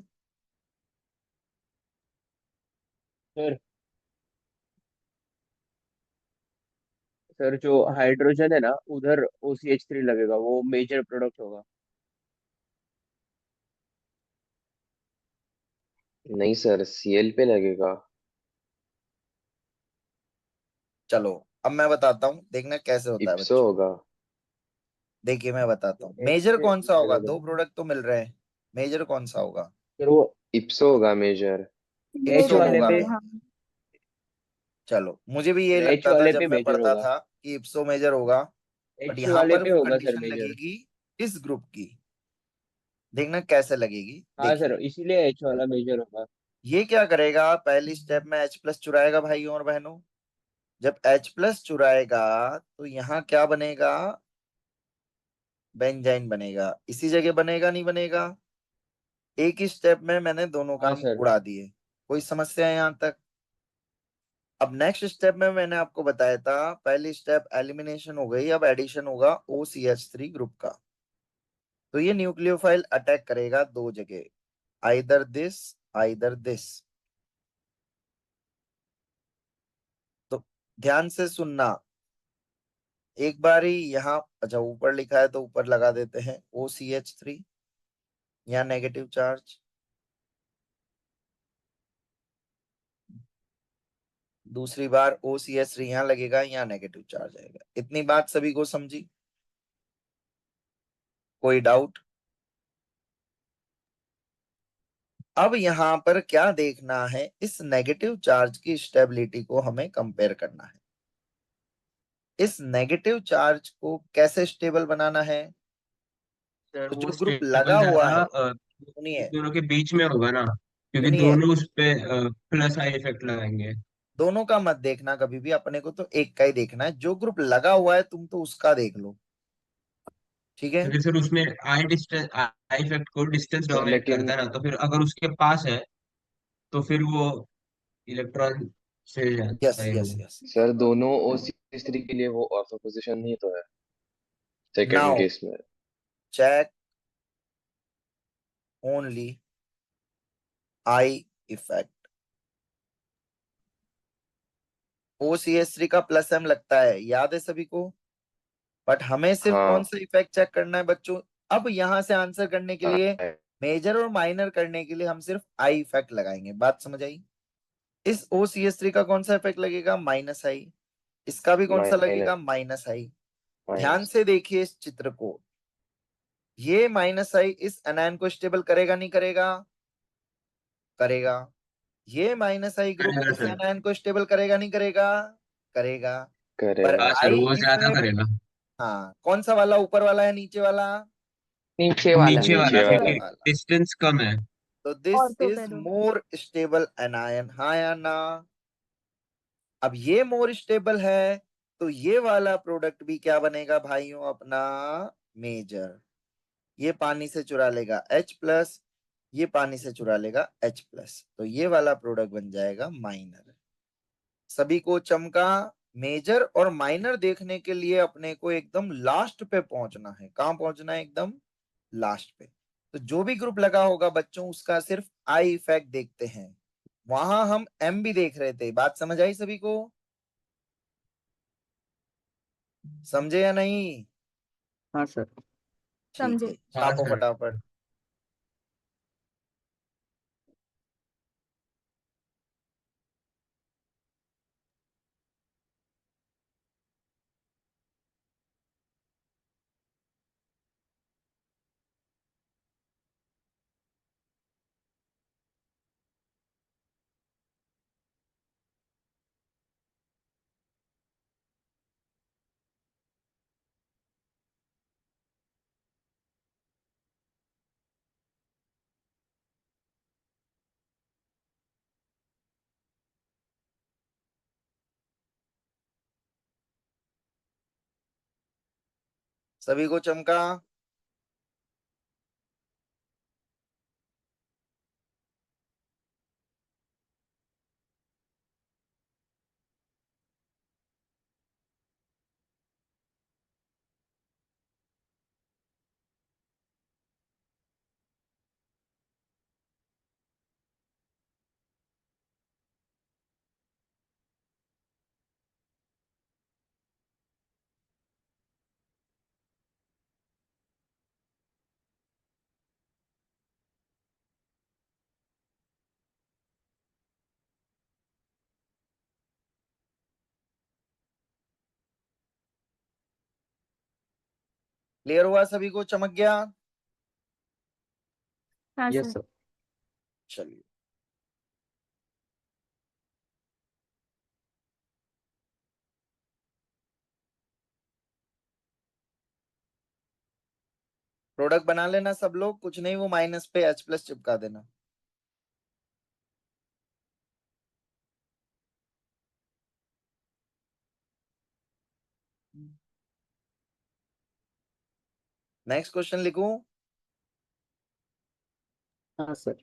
सर सर जो हाइड्रोजन है ना, उधर OCH3 लगेगा, वो मेजर प्रोडक्ट होगा। नहीं सर, Cl पे लगेगा। चलो अब मैं बताता हूँ, देखना कैसे होता है इप्सो बच्चों। होगा। देखिए मैं बताता हूँ, H मेजर पे कौन सा होगा, लगेगा। दो प्रोडक्ट तो मिल रहे हैं, मेजर कौन सा होगा। सर वो इप्सो होगा मेजर। H इप्सो वाले होगा पे, हाँ। मेजर। चलो मुझे भी ये सर H लगता था वाले जब पे मैं मेजर पढ़ता होगा। था कि इप्सो मेजर होगा, बट H यहाँ वाले पर पे वो होगा सर कंडीशन मेजर। लगेगी इस ग्रुप की, देखना कैसे लगेगी। हाँ सर, देखिए इसीलिए H वाला मेजर होगा। ये क्या करेगा, पहली स्टेप में H+ चुराएगा भाइयों और बहनों, जब H+ चुराएगा तो यहाँ क्या बनेगा, बेंजाइन बनेगा, इसी जगह बनेगा नहीं बनेगा। एक ही स्टेप में मैंने दोनों हाँ काम सर। उड़ा दिए, कोई समस्या है यहाँ तक। अब नेक्स्ट स्टेप में मैंने आपको बताया था, पहली स्टेप एलिमिनेशन हो गई, अब एडिशन होगा OCH3 ग्रुप का। तो ये न्यूक्लियोफाइल अटैक करेगा दो जगह, आइदर दिस आइदर दिस। तो ध्यान से सुनना, एक बारी यहाँ, अच्छा ऊपर लिखा है तो ऊपर लगा देते हैं OCH3, यहाँ नेगेटिव चार्ज, दूसरी बार OCH3 यहाँ लगेगा, यहाँ नेगेटिव चार्ज आएगा। इतनी बात सभी को समझी, कोई डाउट। अब यहाँ पर क्या देखना है, इस नेगेटिव चार्ज की स्टेबिलिटी को हमें कंपेयर करना है। इस नेगेटिव चार्ज को कैसे स्टेबल बनाना है, सर तो वो जो ग्रुप स्टेबल लगा हुआ ज्यादा है, सुनिए दोनों के बीच में होगा ना, क्योंकि सुनिए, दोनों उस पे प्लस आई इफेक्ट लगाएंगे। दोनों का मत देखना कभी भी, अपने को तो एक का ही देखना है, जो ग्रुप लगा हुआ है तुम तो उसका देख लो, ठीक है। क्योंकि सर उसमें आई डिस्टेंस, आई इफेक्ट को डिस्टेंस सर डोमिनेट लेकिन करता है ना, तो फिर अगर उसके पास है तो फिर वो इलेक्ट्रॉन से यस जाता है यस वो। यस। सर दोनों OCH3 के लिए वो ऑर्थो पोजीशन ही तो है सेकंड नाउ केस में। Check only I effect, OCH3 का प्लस M लगता है, याद है सभी को। बट हमें सिर्फ कौन हाँ सा इफेक्ट चेक करना है बच्चों। अब यहां से आंसर करने के लिए, हाँ, मेजर और माइनर करने के लिए हम सिर्फ आई इफेक्ट लगाएंगे। बात समझ आई। इस OCH3 का कौन सा इफेक्ट लगेगा, माइनस आई। इसका भी कौन सा माइनस लगेगा, माइनस आई। ध्यान माइनस से देखिए इस चित्र को, ये माइनस आई इस एनायन को स्टेबल करेगा नहीं करेगा, करेगा। ये माइनस आई ग्रुप करेगा इस सर। एनायन को स्टेबल करेगा नहीं करेगा, करेगा। पर करेगा। हाँ सर, आई वो ज्यादा इसमें, करेगा। हाँ कौन सा वाला, ऊपर वाला या नीचे वाला, नीचे वाला। नीचे वाला, नीचे नीचे वाला। क्योंकि वाला। डिस्टेंस कम है। तो this ortho is para. More stable anion, हाँ या ना। अब ये मोर स्टेबल है, तो ये वाला प्रोडक्ट भी क्या बनेगा भाइयों अपना, मेजर। ये पानी से चुरा लेगा H+, ये पानी से चुरा लेगा H+, तो ये वाला प्रोडक्ट बन जाएगा माइनर। सभी को चमका। मेजर और माइनर देखने के लिए अपने को एकदम लास्ट पे पहुंचना है। कहां पहुंचना है, एकदम लास्ट पे। तो जो भी ग्रुप लगा होगा बच्चों, उसका सिर्फ आई इफेक्ट देखते हैं। वहां हम एम भी देख रहे थे। बात समझ आई सभी को, समझे या नहीं। हाँ सर। ठीक समझे। है, हाँ छापो सर। फटाफट। सभी को चमका। क्लियर हुआ, सभी को चमक गया। हाँ यस सर। सर। चलिए, प्रोडक्ट बना लेना सब लोग, कुछ नहीं, वो माइनस पे H+ चिपका देना। नेक्स्ट क्वेश्चन लिखूं। हाँ सर।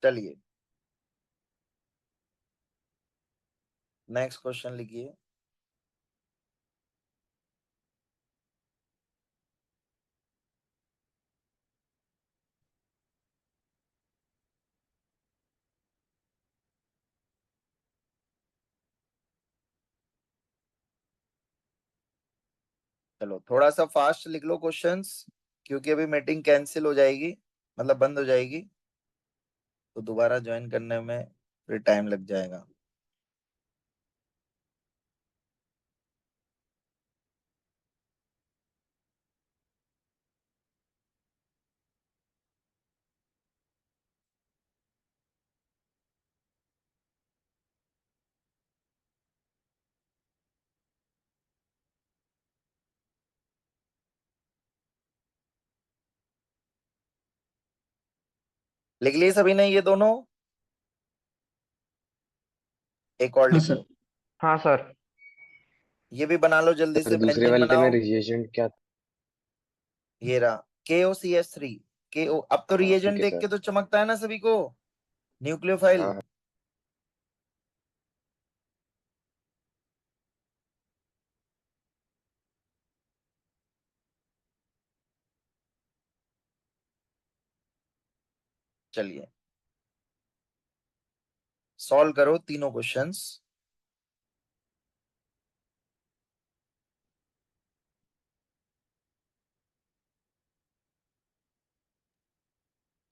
चलिए, नेक्स्ट क्वेश्चन लिखिए। चलो थोड़ा सा फास्ट लिख लो क्वेश्चंस, क्योंकि अभी मीटिंग कैंसिल हो जाएगी, मतलब बंद हो जाएगी, तो दोबारा ज्वाइन करने में फिर टाइम लग जाएगा। लिख लिए सभी ने ये दोनों, एक और हाँ लिख सर। लो। हाँ सर। ये भी बना लो जल्दी सर से, दूसरे बेंजीन वाले में बनाओ। रिएजेंट क्या था? ये रहा KOCH3 KO। अब तो हाँ रिएजेंट ठीक है देख के सर। तो चमकता है ना सभी को, न्यूक्लियोफाइल। हाँ हाँ। चलिए सॉल्व करो तीनों क्वेश्चंस।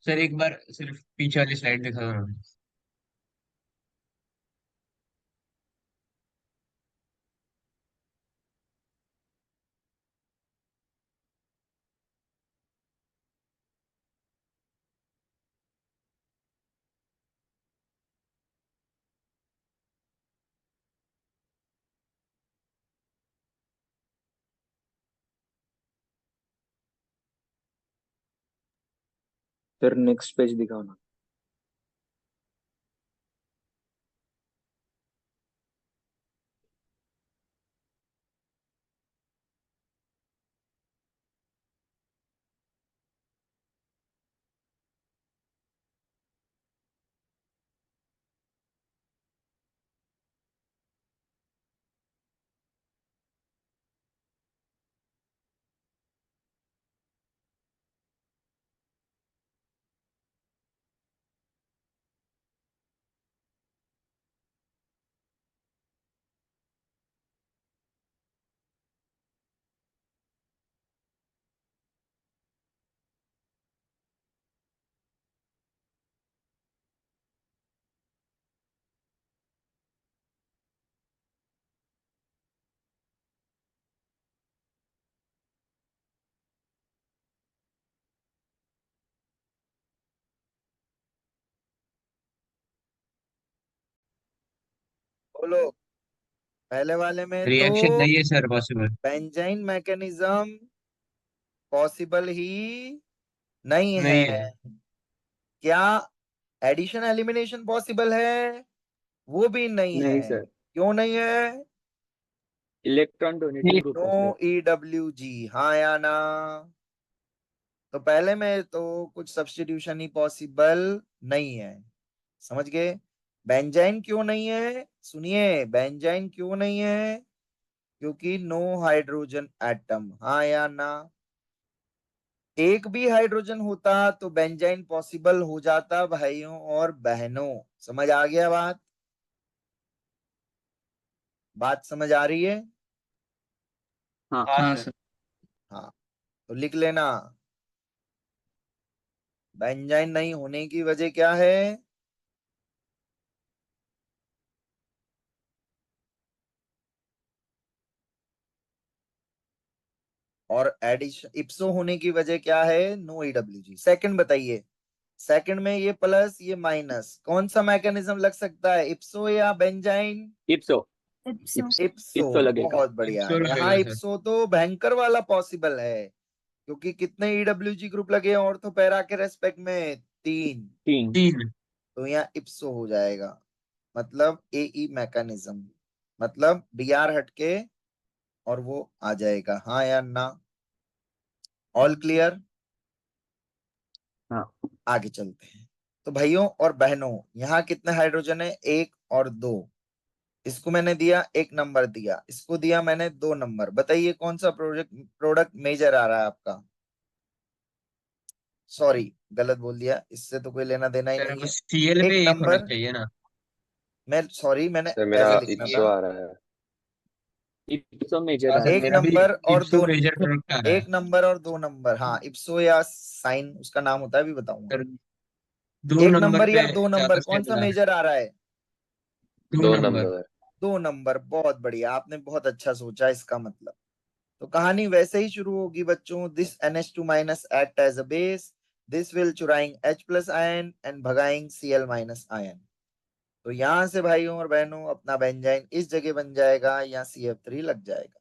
सर एक बार सिर्फ पीछे वाली स्लाइड दिखा दो ना। फिर नेक्स्ट पेज दिखाओ ना। बोलो, पहले वाले में तो रिएक्शन नहीं है sir possible. Benzyne mechanism possible ही नहीं है। नहीं है। क्या एडिशन एलिमिनेशन पॉसिबल है? वो भी नहीं नहीं है। सर, क्यों नहीं है? इलेक्ट्रॉन डोनेटिंग ग्रुप है नो सर। EWG, हाँ या ना? तो पहले में तो कुछ सब्स्टिट्यूशन ही पॉसिबल नहीं है। समझ गए? बेंजाइन क्यों नहीं है? सुनिए, बेंजाइन क्यों नहीं है? क्योंकि नो हाइड्रोजन एटम, हाँ या ना? एक भी हाइड्रोजन होता तो बेंजाइन पॉसिबल हो जाता भाइयों और बहनों। समझ आ गया बात? बात समझ आ रही है? हाँ। हाँ हाँ सर। सर। हाँ, तो लिख लेना, बेंजाइन नहीं होने की वजह क्या है? और एडिशन इप्सो होने की वजह क्या है? No EWG। सेकंड बताइए, सेकंड में ये प्लस ये माइनस, कौन सा मैकेनिज्म लग सकता है, इप्सो या बेंजाइन? इप्सो। इप्सो। इप्सो। इप्सो लगेगा। बहुत बढ़िया, इप्सो यहाँ लगेगा सर। इप्सो तो भयंकर वाला पॉसिबल है, क्योंकि कितने EWG ग्रुप लगे ऑर्थो पैरा के रेस्पेक्ट में? 3। 3। 3। तो यहाँ इप्सो हो जाएगा, मतलब AE मैकेनिज्म, मतलब DR हटके और वो आ जाएगा, हाँ या ना? All clear? हाँ। आगे चलते हैं। तो भाइयों और बहनों, यहाँ कितने हाइड्रोजन है? 1 और 2। इसको मैंने दिया 1 नंबर, दिया इसको दिया मैंने 2 नंबर। बताइए कौन सा प्रोडक्ट मेजर आ रहा है आपका? सॉरी, गलत बोल दिया, इससे तो कोई लेना देना ही सर नहीं हमको है। सीएल पे 1 एक होना नंबर, चाहिए ना। मैं सॉरी, मैंने सर मेरा ऐसे लिखना इप्सो था। आ रहा है। इप्सो मेजर हाँ आ सर रहा एक है। मेरा भी नंबर और इप्सो दो, मेजर प्रोडक्ट आ रहा है। 1 नंबर और 2 नंबर, हाँ इप्सो या साइन उसका नाम होता है, अभी बताऊंगा। सर 2 1 नंबर नंबर पे या 2 ज्यादा नंबर, कौन सा स्टेबल आ रहा है। मेजर आ रहा है? 2 दो नंबर। नंबर। 2 नंबर, बहुत बढ़िया, आपने बहुत अच्छा सोचा इसका मतलब। तो कहानी वैसे ही शुरू होगी बच्चों। This NH2 minus act as a base, this will चुराइंग H प्लस आयन एंड भगाइंग Cl माइनस आयन। तो यहां से भाइयों और बहनों अपना बेंजाइन इस जगह बन जाएगा, यहाँ CF3 लग जाएगा,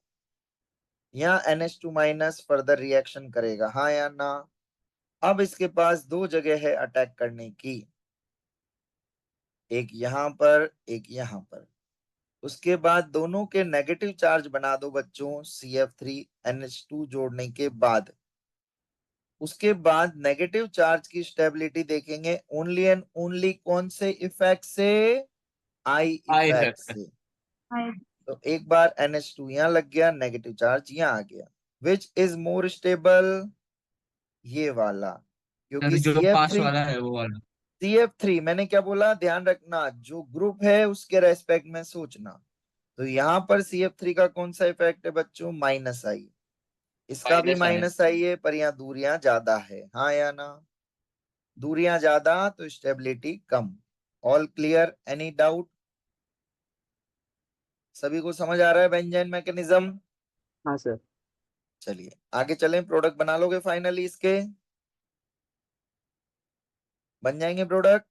यहाँ NH2 माइनस फर्दर रिएक्शन करेगा, हाँ या ना? अब इसके पास 2 जगह है अटैक करने की, एक यहाँ पर एक यहाँ पर। उसके बाद दोनों के नेगेटिव चार्ज बना दो बच्चों, CF3 NH2 जोड़ने के बाद। उसके बाद नेगेटिव चार्ज की स्टेबिलिटी देखेंगे ओनली एंड ओनली कौन से इफेक्ट से, आई आई इफेक्ट इफेक्ट। से। तो एक बार NH2 यहाँ लग गया, नेगेटिव चार्ज यहाँ आ गया। विच इज मोर स्टेबल, ये वाला, सर क्योंकि जो पास CF3 वाला है वो वाला। CF3 मैंने क्या बोला, ध्यान रखना, जो ग्रुप है उसके रेस्पेक्ट में सोचना। तो यहाँ पर CF3 का कौन सा इफेक्ट है बच्चों, माइनस आई। इसका भी माइनस आई। माइनस आई है, पर यहाँ दूरियां ज्यादा है, हाँ या ना, दूरियां ज्यादा तो स्टेबिलिटी कम। ऑल क्लियर, एनी डाउट, सभी को समझ आ रहा है बेंजाइन मैकेनिज्म? हाँ सर। चलिए आगे चलें, प्रोडक्ट बना लोगे फाइनली इसके, बन जाएंगे प्रोडक्ट?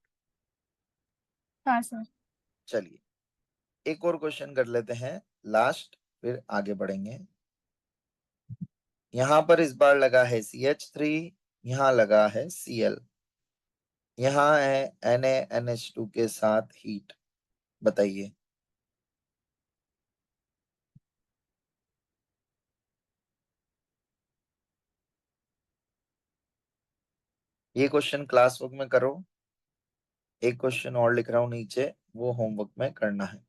हाँ सर। चलिए एक और क्वेश्चन कर लेते हैं लास्ट, फिर आगे बढ़ेंगे। यहां पर इस बार लगा है CH3, यहां लगा है Cl, यहां है NaNH2 के साथ हीट। बताइए ये क्वेश्चन क्लास वर्क में करो, एक क्वेश्चन और लिख रहा हूं नीचे, वो होमवर्क में करना है।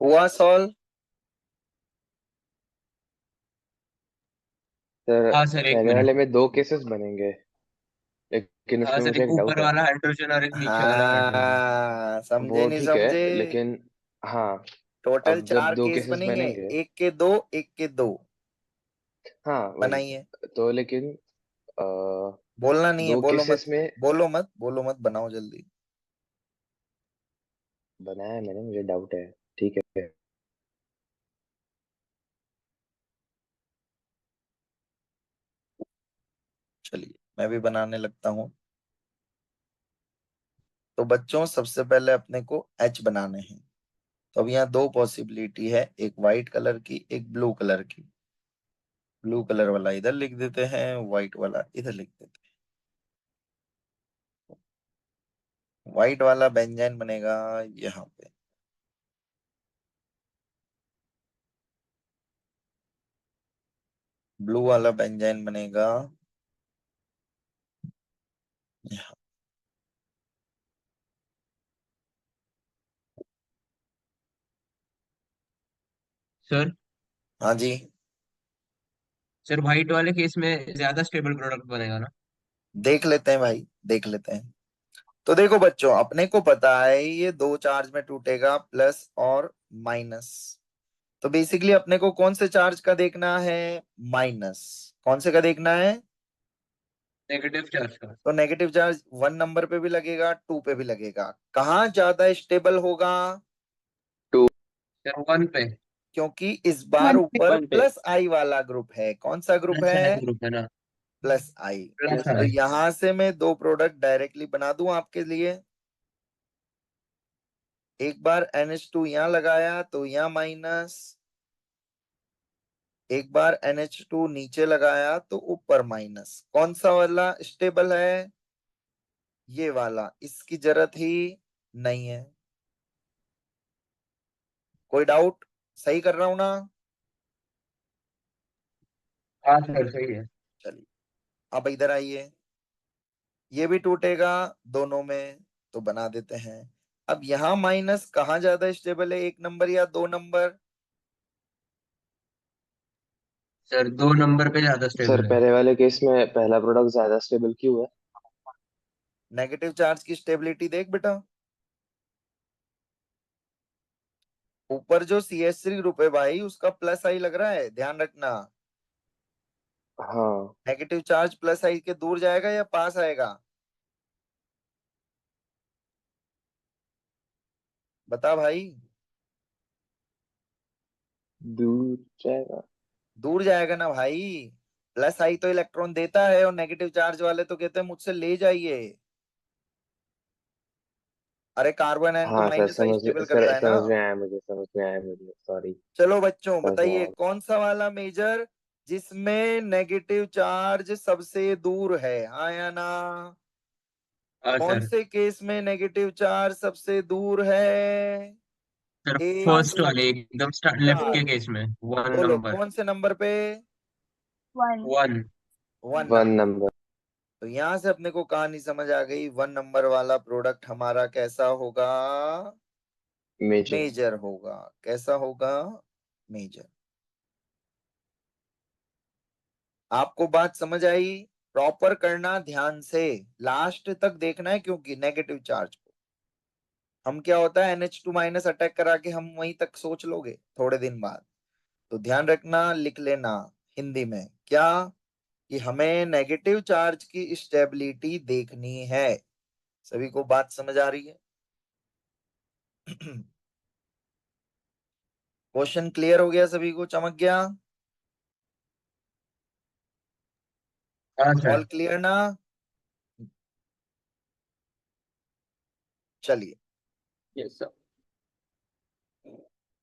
हुआ सॉल्व? सर हाँ सर, एक पहले मिनट। वाले में 2 केसेस बनेंगे, लेकिन हाँ इसमें सर, मुझे एक एक ऊपर डाउट है। वाला हाइड्रोजन और एक नीचे वाला हाइड्रोजन। हाँ, समझे वो नहीं ठीक है, समझे? लेकिन हाँ, टोटल अब जब 4 2 केस केसेस बनेंगे, बनेंगे, एक के दो, एक के दो। हाँ वही, बनाइए, तो लेकिन आ, बोलना नहीं है, 2 बोलो मत, केसेस में बोलो मत, बोलो मत, बनाओ जल्दी। बनाया मैंने, मुझे डाउट है। ठीक है, चलिए मैं भी बनाने लगता हूँ। तो बच्चों सबसे पहले अपने को H बनाने हैं। तो अब यहाँ 2 पॉसिबिलिटी है, एक व्हाइट कलर की, एक ब्लू कलर की। ब्लू कलर वाला इधर लिख देते हैं, व्हाइट वाला इधर लिख देते हैं। व्हाइट वाला बेंजाइन बनेगा यहाँ पे, ब्लू वाला बेंजाइन बनेगा यहाँ। सर हाँ जी, सर व्हाइट वाले केस में ज्यादा स्टेबल प्रोडक्ट बनेगा ना? देख लेते हैं भाई, देख लेते हैं। तो देखो बच्चों, अपने को पता है ये 2 चार्ज में टूटेगा, प्लस और माइनस। तो बेसिकली अपने को कौन से चार्ज का देखना है, माइनस। कौन से का देखना है? नेगेटिव चार्ज का। तो नेगेटिव चार्ज 1 नंबर पे भी लगेगा, 2 पे भी लगेगा। कहाँ ज्यादा स्टेबल होगा? 2। सर 1 पे। क्योंकि इस बार 1 पे। ऊपर 1 पे। प्लस आई वाला ग्रुप है। कौन सा ग्रुप प्लस आई है? ग्रुप है ना? प्लस आई। प्लस तो आई। यहां से मैं दो प्रोडक्ट डायरेक्टली बना दूं आपके लिए। एक बार NH2 यहां लगाया तो यहां माइनस, एक बार NH2 नीचे लगाया तो ऊपर माइनस। कौन सा वाला स्टेबल है? ये वाला, इसकी जरूरत ही नहीं है। कोई डाउट? सही कर रहा हूं ना? हाँ सर सही है। चलिए अब इधर आइए, ये भी टूटेगा दोनों में, तो बना देते हैं। अब यहां माइनस कहाँ ज्यादा स्टेबल है, 1 नंबर या 2 नंबर? सर 2 नंबर पे ज्यादा सर स्टेबल है। पहले वाले केस में पहला प्रोडक्ट ज्यादा स्टेबल क्यों है? नेगेटिव चार्ज की स्टेबिलिटी देख बेटा, ऊपर जो CH3 ग्रुप है भाई उसका प्लस आई लग रहा है, ध्यान रखना। हाँ, नेगेटिव चार्ज प्लस आई के दूर जाएगा या पास आएगा? बता भाई। दूर जाएगा। दूर जाएगा ना भाई, प्लस आई तो इलेक्ट्रॉन देता है और नेगेटिव चार्ज वाले तो कहते हैं मुझसे ले जाइए। अरे कार्बन आयन तो हाँ सर, माइनस आई स्टेबल करता है ना। समझ में आया मुझे, समझ में आया मुझे, सॉरी। चलो बच्चों समझ में बताइए आया। कौन सा वाला मेजर जिसमें नेगेटिव चार्ज सबसे दूर है, हाँ या ना? हाँ कौन सर। से केस में नेगेटिव चार्ज सबसे दूर है? सर एक, फर्स्ट वाले एकदम लेफ्ट चार। के केस में 1 बोलो नंबर। कौन से नंबर पे? 1। 1। 1 1 नंबर। नंबर। तो यहां से अपने को कहानी समझ आ गई, 1 नंबर वाला प्रोडक्ट हमारा कैसा होगा? मेजर। मेजर होगा। कैसा होगा? मेजर। आपको बात समझ आई? प्रॉपर करना ध्यान से, लास्ट तक देखना है, क्योंकि नेगेटिव चार्ज को हम क्या होता है NH2 माइनस अटैक करा के हम वहीं तक सोच लोगे थोड़े दिन बाद। तो ध्यान रखना, लिख लेना हिंदी में क्या, कि हमें नेगेटिव चार्ज की स्टेबिलिटी देखनी है। सभी को बात समझ आ रही है? क्वेश्चन क्लियर हो गया? सभी को चमक गया? हाँ ऑल सर। क्लियर ना? चलिए, यस सर।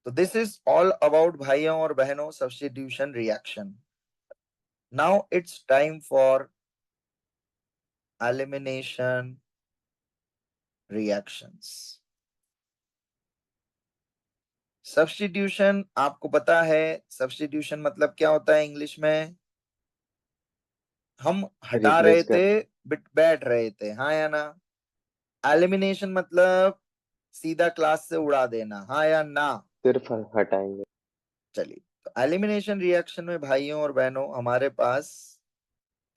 तो दिस इज ऑल अबाउट भाइयों और बहनों substitution reaction. Now it's time for elimination reactions. Substitution आपको पता है, सब्स्टिट्यूशन मतलब क्या होता है इंग्लिश में? हम हटा रहे रिप्लेस थे, कर। बैठ रहे थे, हाँ या ना? एलिमिनेशन मतलब सीधा क्लास से उड़ा देना, हाँ या ना? सिर्फ हटाएंगे। चलिए, तो एलिमिनेशन रिएक्शन में भाइयों और बहनों हमारे पास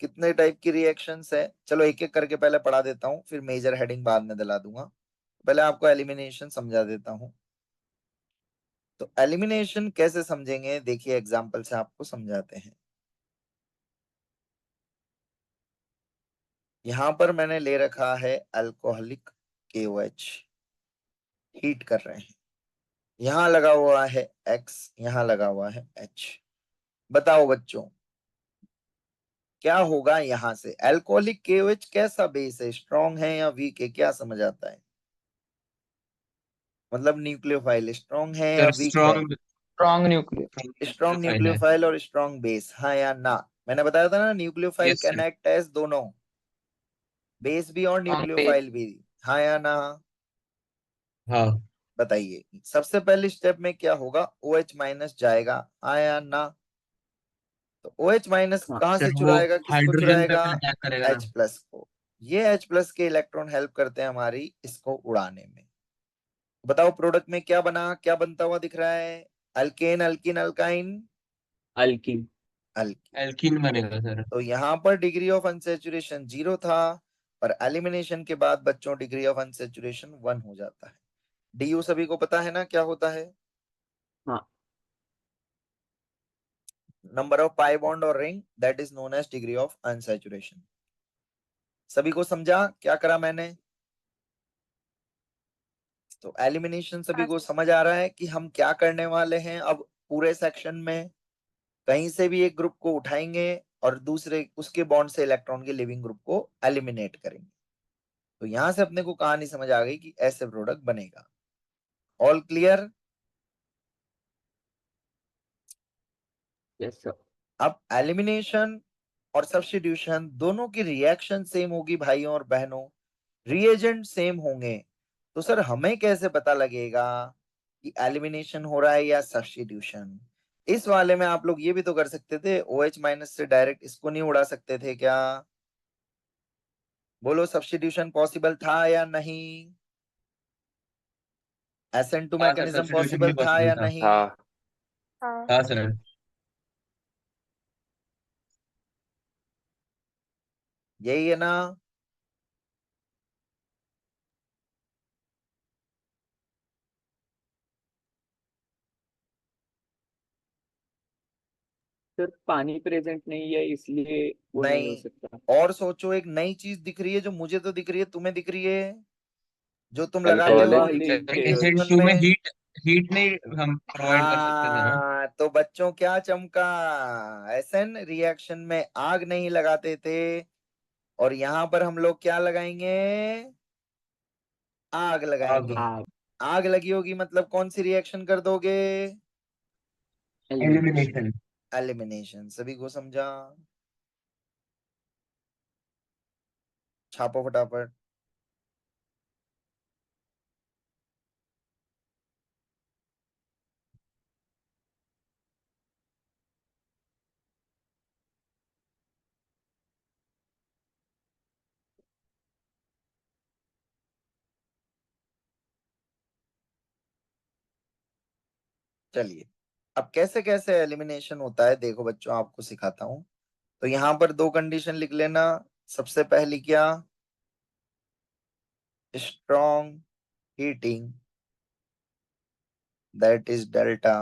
कितने टाइप की रिएक्शंस है? चलो एक एक करके पहले पढ़ा देता हूँ, फिर मेजर हेडिंग बाद में दिला दूंगा। पहले आपको एलिमिनेशन समझा देता हूँ। तो एलिमिनेशन कैसे समझेंगे, देखिए एग्जांपल से आपको समझाते हैं। यहां पर मैंने ले रखा है अल्कोहलिक KOH, हीट कर रहे हैं। यहां लगा हुआ है X, यहां लगा हुआ है H। बताओ बच्चों क्या होगा यहां से? अल्कोहलिक KOH कैसा बेस है, स्ट्रॉन्ग है या वीक है, क्या समझ आता है? मतलब न्यूक्लियोफाइल स्ट्रॉन्ग है या सर वीक है? Strong. Strong nuclear. Strong file है। न्यूक्लियोफाइल और स्ट्रॉन्ग बेस, हाँ या ना? मैंने बताया था ना, nucleophile yes sir. Can act as दोनों, बेस भी और स्ट्रॉन्ग बेस। न्यूक्लियोफाइल भी, हाँ या ना? हाँ बताइए सबसे पहले स्टेप में क्या होगा, OH माइनस जाएगा, हाँ या ना? तो OH माइनस हाँ कहां से सर, वो चुराएगा, किसको हाइड्रोजन पे चुराएगा? अटैक करेगा ना। H प्लस को। ये H प्लस के इलेक्ट्रॉन हेल्प करते हैं हमारी इसको उड़ाने में। बताओ प्रोडक्ट में क्या बना, क्या बनता हुआ दिख रहा है? Alkane, alkene, alkyne, alkene. Alkene. Alkene बनेगा सर। तो यहाँ पर डिग्री ऑफ अनसेचुरेशन 0 था, पर एलिमिनेशन के बाद बच्चों डिग्री ऑफ अनसेचुरेशन 1 हो जाता है। DU सभी को पता है ना क्या होता है? हाँ। नंबर ऑफ पाई बॉन्ड और ring, that is known as degree of unsaturation. सभी को समझा क्या करा मैंने? तो एलिमिनेशन सभी हाँ को सर। समझ आ रहा है कि हम क्या करने वाले हैं अब पूरे सेक्शन में? कहीं से भी एक ग्रुप को उठाएंगे और दूसरे उसके बॉन्ड से इलेक्ट्रॉन के लिविंग ग्रुप को एलिमिनेट करेंगे। तो यहां से अपने को कहानी समझ आ गई कि ऐसे प्रोडक्ट बनेगा। All clear? Yes sir. अब एलिमिनेशन और सब्स्टिट्यूशन दोनों की रिएक्शन सेम होगी भाइयों और बहनों, रिएजेंट सेम होंगे। तो सर हमें कैसे पता लगेगा कि एलिमिनेशन हो रहा है या सब्स्टिट्यूशन? इस वाले में आप लोग ये भी तो कर सकते थे, OH माइनस से डायरेक्ट इसको नहीं उड़ा सकते थे क्या? बोलो, सब्स्टिट्यूशन पॉसिबल था या नहीं? SN2 हाँ सर, मैकेनिज्म सब्स्टिट्यूशन भी पॉसिबल था पॉसिबल या था। नहीं? हाँ। हाँ। हाँ सर। यही है ना? सर पानी प्रेजेंट नहीं है इसलिए वो नहीं हो नहीं, सकता। और सोचो, एक नई चीज दिख रही है जो मुझे तो दिख रही है, तुम्हें दिख रही है, जो तुम लगाते अल्कोहल हो है। अल्कोहल सर इंटेयर्स। एसएन जीवन टू में में। हीट नहीं हम प्रोवाइड कर सकते थे ना। हाँ, तो बच्चों क्या चमका? एसएन रिएक्शन में आग नहीं लगाते थे, और यहां पर हम लोग क्या लगाएंगे? आग आग। लगाएंगे। हाँ। आग लगी होगी मतलब कौन सी रिएक्शन कर दोगे? एलिमिनेशन। एलिमिनेशन। एलिमिनेशन। सभी को समझा? छापो फटाफट। चलिए, अब कैसे कैसे एलिमिनेशन होता है देखो बच्चों, आपको सिखाता हूं। तो यहां पर दो कंडीशन लिख लेना। सबसे पहली क्या? Strong heating, that is delta,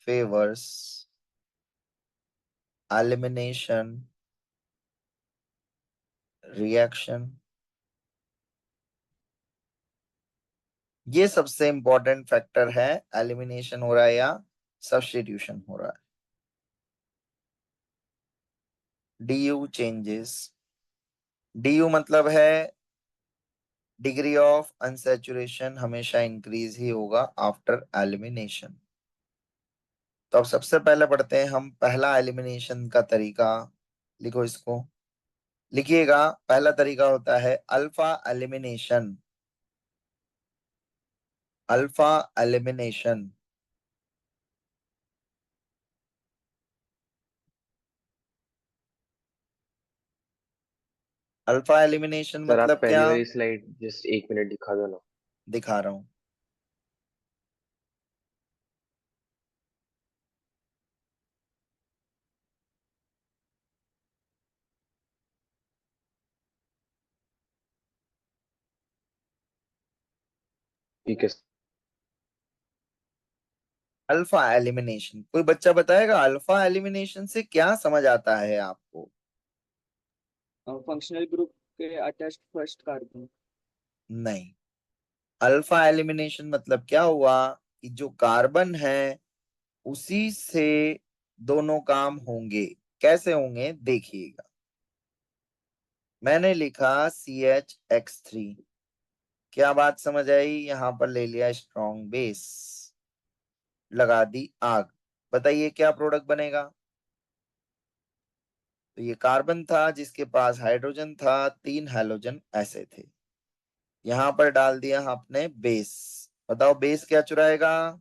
favours elimination reaction. ये सबसे इंपॉर्टेंट फैक्टर है, एलिमिनेशन हो रहा है या सब्स्टिट्यूशन हो रहा है। DU changes. DU मतलब है डिग्री ऑफ अनसैचुरेशन, हमेशा इंक्रीज ही होगा आफ्टर एलिमिनेशन। तो अब सबसे पहले पढ़ते हैं हम पहला एलिमिनेशन का तरीका। लिखो इसको, लिखिएगा। पहला तरीका होता है alpha elimination. Alpha elimination. Alpha elimination sir आप मतलब पहली क्या? वाली स्लाइड जस्ट 1 मिनट दिखा दो ना। दिखा रहा हूं। ठीक है। अल्फा एलिमिनेशन, कोई बच्चा बताएगा अल्फा एलिमिनेशन से क्या समझ आता है आपको? फंक्शनल ग्रुप के अटैच्ड फर्स्ट कार्बन। नहीं, अल्फा एलिमिनेशन मतलब क्या हुआ कि जो कार्बन है उसी से दोनों काम होंगे। कैसे होंगे देखिएगा। मैंने लिखा CH(X3), क्या बात समझ आई? यहां पर ले लिया स्ट्रॉन्ग बेस, लगा दी आग। बताइए क्या प्रोडक्ट बनेगा? तो ये कार्बन था जिसके पास हाइड्रोजन था, 3 हैलोजन ऐसे थे। यहां पर डाल दिया आपने बेस। बताओ बेस क्या चुराएगा?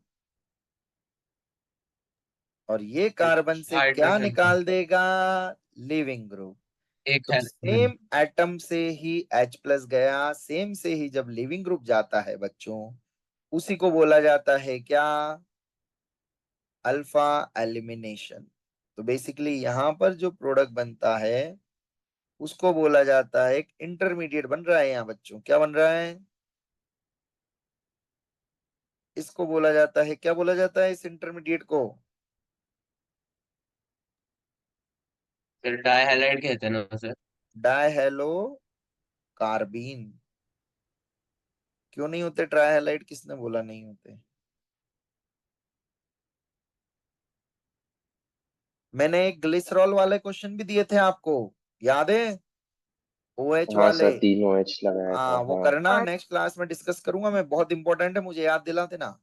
और ये कार्बन से क्या हाइड्रोजन। निकाल देगा? Leaving group. एक तो है। सेम एटम से ही H+ गया, सेम से ही जब लिविंग ग्रुप जाता है बच्चों, उसी को बोला जाता है क्या? Alpha elimination. तो बेसिकली यहां पर जो प्रोडक्ट बनता है उसको बोला जाता है, एक इंटरमीडिएट बन रहा है यहाँ बच्चों। क्या बन रहा है? इसको बोला जाता है, क्या बोला जाता है इस इंटरमीडिएट को? फिर डाई हाइलाइट कहते हैं ना सर। डायहेलो कार्बीन। क्यों नहीं होते ट्राइहैलाइड? किसने बोला नहीं होते? मैंने एक ग्लिसरॉल वाले क्वेश्चन भी दिए थे आपको, याद है? OH हाँ वाले। सर, 3 OH लगाया था, हाँ, वो हाँ। करना, और नेक्स्ट क्लास में डिस्कस करूंगा मैं, बहुत इंपॉर्टेंट है, मुझे याद दिला देना। हाँ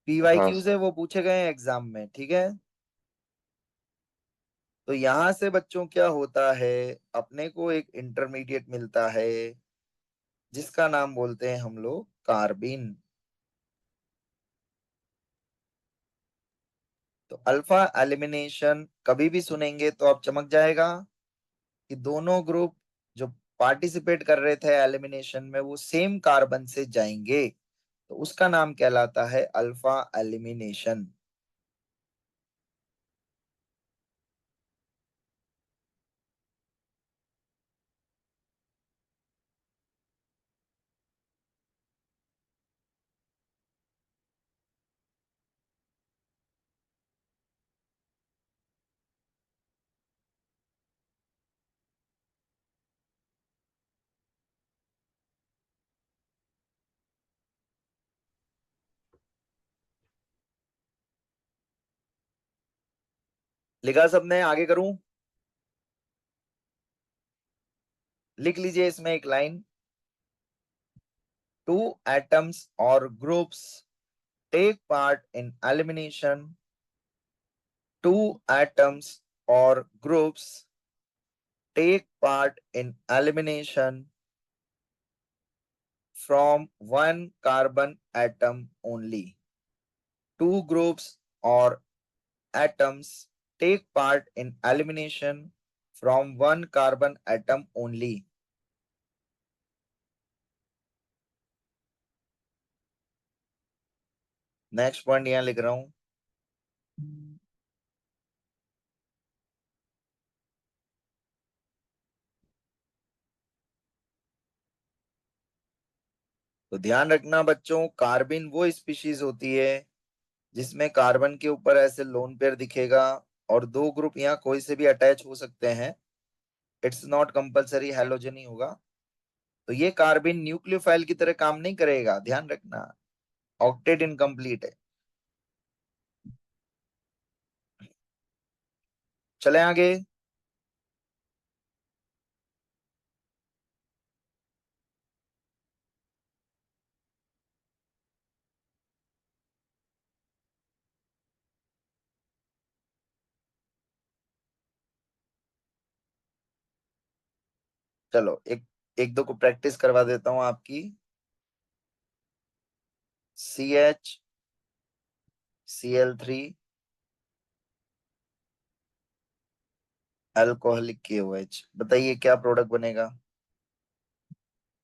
PYQ से सर। वो पूछे गए हैं एग्जाम में, ठीक है? तो यहां से बच्चों क्या होता है, अपने को एक इंटरमीडिएट मिलता है जिसका नाम बोलते हैं हम लोग कार्बिन। तो अल्फा एलिमिनेशन कभी भी सुनेंगे तो आप चमक जाएगा कि दोनों ग्रुप जो पार्टिसिपेट कर रहे थे एलिमिनेशन में वो सेम कार्बन से जाएंगे, तो उसका नाम कहलाता है अल्फा एलिमिनेशन। लिखा सबने? आगे करूं? लिख लीजिए इसमें एक लाइन, टू एटम्स और groups take part in elimination, two atoms और groups take part in elimination from one carbon atom only. Two groups or atoms take part in elimination from one carbon atom only. Next point यहां लिख रहा हूं, तो ध्यान रखना बच्चों, कार्बिन वो स्पीशीज होती है जिसमें कार्बन के ऊपर ऐसे लोन पेयर दिखेगा और दो ग्रुप यहाँ कोई से भी अटैच हो सकते हैं, इट्स नॉट कंपलसरी हैलोजन ही होगा। तो ये कार्बिन न्यूक्लियोफाइल की तरह काम नहीं करेगा, ध्यान रखना, ऑक्टेट इनकम्प्लीट है। चले आगे। चलो एक एक दो को प्रैक्टिस करवा देता हूं आपकी। CH Cl3 अल्कोहलिक KOH, बताइए क्या प्रोडक्ट बनेगा?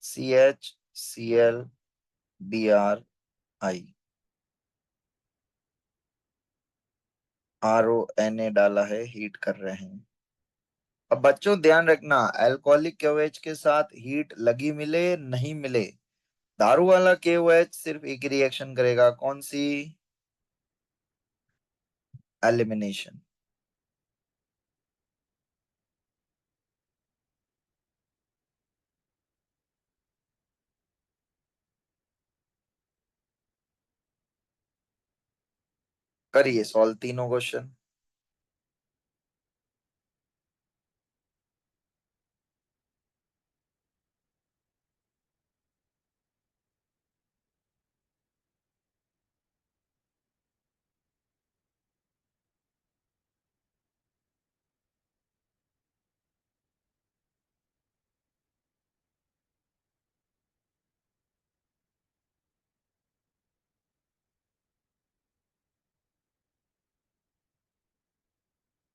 CHClBrI, RONA डाला है, हीट कर रहे हैं। अब बच्चों ध्यान रखना, अल्कोहलिक KOH के साथ हीट लगी मिले नहीं मिले, दारू वाला KOH सिर्फ एक रिएक्शन करेगा, कौन सी? एलिमिनेशन। करिए सॉल्व तीनों क्वेश्चन।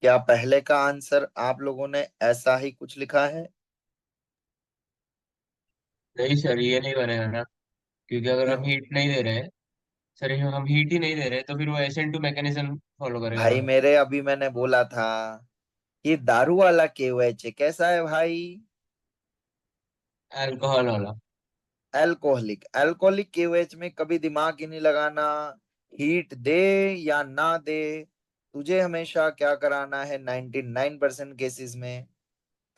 क्या पहले का आंसर आप लोगों ने ऐसा ही कुछ लिखा है? नहीं सर, ये नहीं बनेगा ना, क्योंकि अगर हम क्यों? हीट नहीं दे रहे हैं सर, हम हीट ही नहीं दे रहे तो फिर वो SN2 मैकेनिज्म फॉलो करेगा भाई ना। मेरे, अभी मैंने बोला था ये दारू वाला KOH है, कैसा है भाई? अल्कोहल वाला। अल्कोहलिक। अल्कोहलिक KOH में कभी दिमाग ही नहीं लगाना, हीट दे या ना दे, तुझे हमेशा क्या कराना है 99% केसेस में?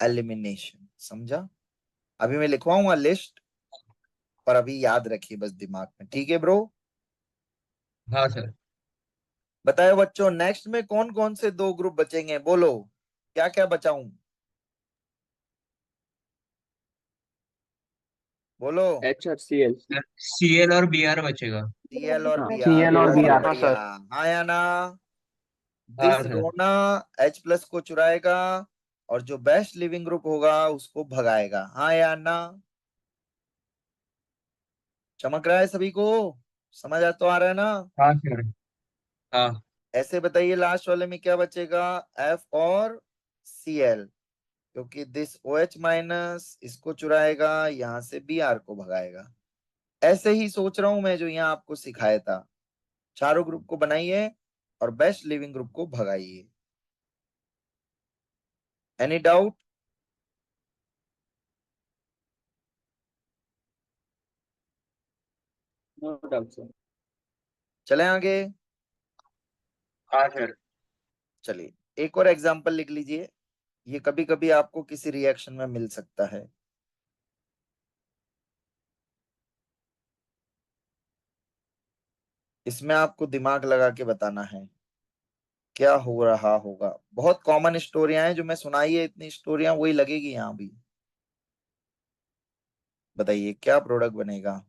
एलिमिनेशन, समझा? अभी मैं लिखवाऊंगा लिस्ट, पर अभी याद रखिए बस दिमाग में, ठीक है ब्रो? हाँ सर। बताओ बच्चों, नेक्स्ट में कौन कौन से दो ग्रुप बचेंगे, बोलो क्या क्या बचाऊं, बोलो। एच और सी एल। Cl और Br बचेगा। Cl और हाँ Br, Cl और बहुत Br, हाँ बढ़िया। हाँ या ना? हाँ दिस सर। रोना H प्लस को चुराएगा और जो बेस्ट लिविंग ग्रुप होगा उसको भगाएगा, हाँ या ना? चमक रहा है सभी को? समझ आ तो आ रहा है ना? हाँ सर। हाँ। ऐसे बताइए लास्ट वाले में क्या बचेगा, F और Cl, क्योंकि दिस OH माइनस इसको चुराएगा, यहां से Br को भगाएगा। ऐसे ही सोच रहा हूं मैं जो यहाँ आपको सिखाया था, चारों ग्रुप को बनाइए और बेस्ट लिविंग ग्रुप को भगाइए। Any doubt? No doubt sir. चले आगे। हाँ सर। चलिए एक और एग्जांपल लिख लीजिए, ये कभी कभी आपको किसी रिएक्शन में मिल सकता है। इसमें आपको दिमाग लगा के बताना है क्या हो रहा होगा। बहुत कॉमन स्टोरियां हैं जो मैं सुनाई है, इतनी स्टोरियां वही लगेगी यहाँ भी। बताइए क्या प्रोडक्ट बनेगा।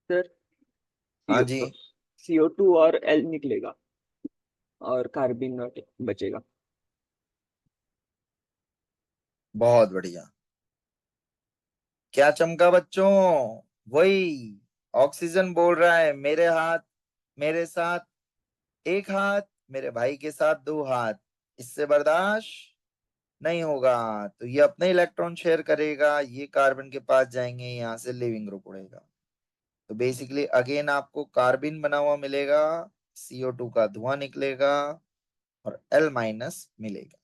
सर हाँ जी, CO2 और एल निकलेगा और कार्बिन नॉट बचेगा। बहुत बढ़िया। क्या चमका बच्चों? वही ऑक्सीजन बोल रहा है, मेरे हाथ मेरे साथ एक हाथ, मेरे भाई के साथ दो हाथ, इससे बर्दाश्त नहीं होगा। तो ये अपने इलेक्ट्रॉन शेयर करेगा, ये कार्बन के पास जाएंगे, यहाँ से लिविंग ग्रुप उड़ेगा। तो बेसिकली अगेन आपको कार्बन बना हुआ मिलेगा, CO2 का धुआं निकलेगा और L माइनस मिलेगा।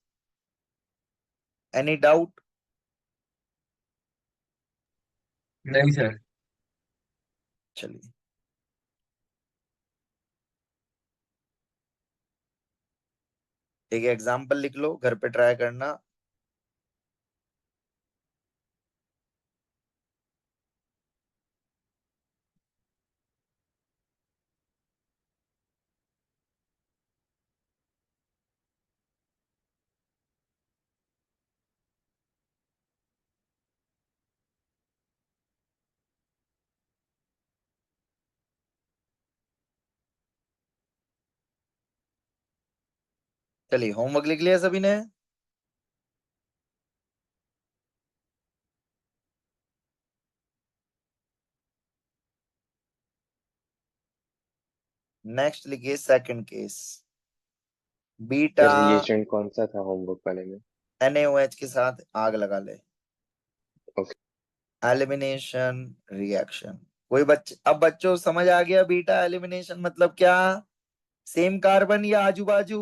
Any doubt? नहीं सर। चलिए एक एग्जांपल लिख लो, घर पे ट्राई करना। चलिए होमवर्क लिख लिया सभी ने? नेक्स्ट लिखिए second case. Beta sir reagent कौन सा था होमवर्क वाले में? NaOH के साथ आग लगा ले, ओके। Elimination reaction. कोई अब बच्चों समझ आ गया बीटा एलिमिनेशन मतलब क्या? सेम कार्बन या आजू बाजू?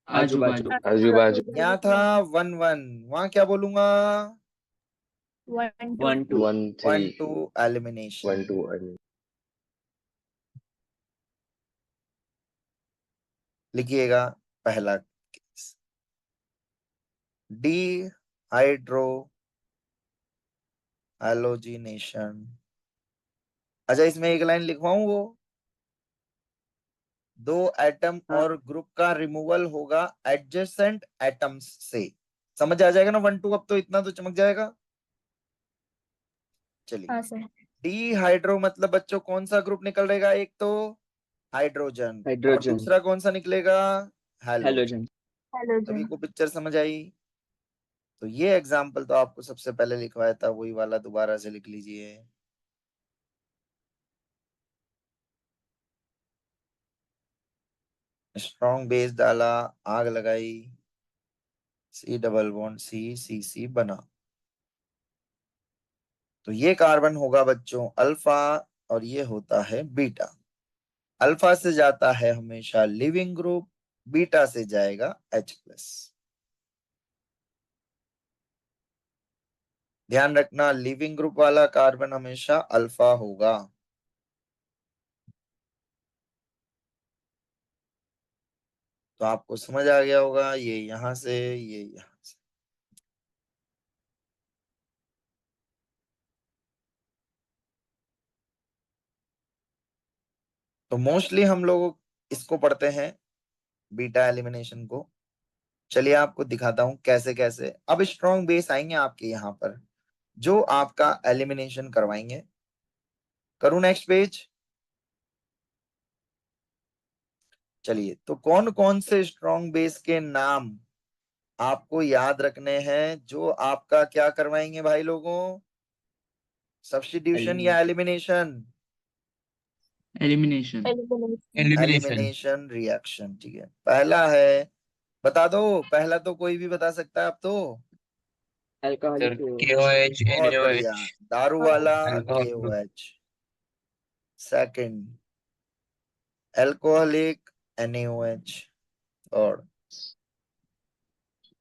आजू आजू बाजू। बाजू। आजू बाजू। यहाँ था 1 1, वहां क्या बोलूंगा? 1 2 1 2। 1 3 1 2 एलिमिनेशन। 1 2। लिखिएगा पहला केस, डी हाइड्रो हेलोजिनेशन। अच्छा इसमें एक लाइन लिखवाऊं, वो दो एटम हाँ और ग्रुप का रिमूवल होगा एडजेसेंट एटम्स से। समझ आ जाएगा ना 1 2? अब तो इतना तो चमक जाएगा। चलिए हाँ सर। डी हाइड्रो मतलब बच्चों कौन सा ग्रुप निकलेगा, एक तो हाइड्रोजन और हाइड्रोजन। दूसरा कौन सा निकलेगा, हेलोजन। हेलोजन। सभी हेलोजन। को पिक्चर समझ आई? तो ये एग्जाम्पल तो आपको सबसे पहले लिखवाया था, वही वाला दोबारा से लिख लीजिए। स्ट्रॉन्ग बेस डाला, आग लगाई, C डबल बॉन्ड C बना। तो ये कार्बन होगा बच्चों अल्फा और ये होता है बीटा। अल्फा से जाता है हमेशा लिविंग ग्रुप, बीटा से जाएगा H+। ध्यान रखना लिविंग ग्रुप वाला कार्बन हमेशा अल्फा होगा। तो आपको समझ आ गया होगा, ये यहां से, ये यहां से। तो मोस्टली हम लोग इसको पढ़ते हैं, बीटा एलिमिनेशन को। चलिए आपको दिखाता हूं कैसे कैसे। अब स्ट्रॉन्ग बेस आएंगे आपके यहाँ पर, जो आपका एलिमिनेशन करवाएंगे। करूं नेक्स्ट पेज? चलिए, तो कौन कौन से स्ट्रॉन्ग बेस के नाम आपको याद रखने हैं, जो आपका क्या करवाएंगे भाई लोगों? सब्स्टिट्यूशन या elimination? Elimination. Elimination. Elimination. Elimination reaction, ठीक है। पहला है, बता दो, पहला तो कोई भी बता सकता है अब तो। अल्कोहलिक सर KOH बहुत बढ़िया, NaOH दारू वाला alcohol. KOH। Second, alcoholic NaOH। और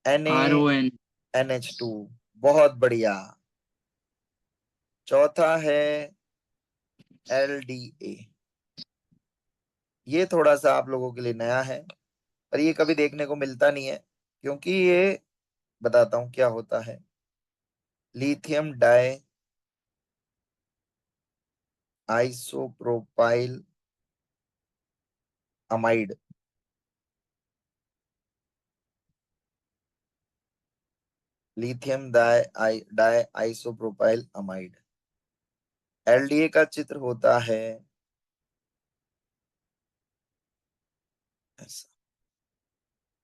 RON। NaNH2। बहुत बढ़िया। चौथा है LDA। ये थोड़ा सा आप लोगों के लिए नया है, पर ये कभी देखने को मिलता नहीं है, क्योंकि ये, बताता हूं क्या होता है। Lithium di isopropyl amide. Lithium di isopropyl amide, LDA का चित्र होता है ऐसा।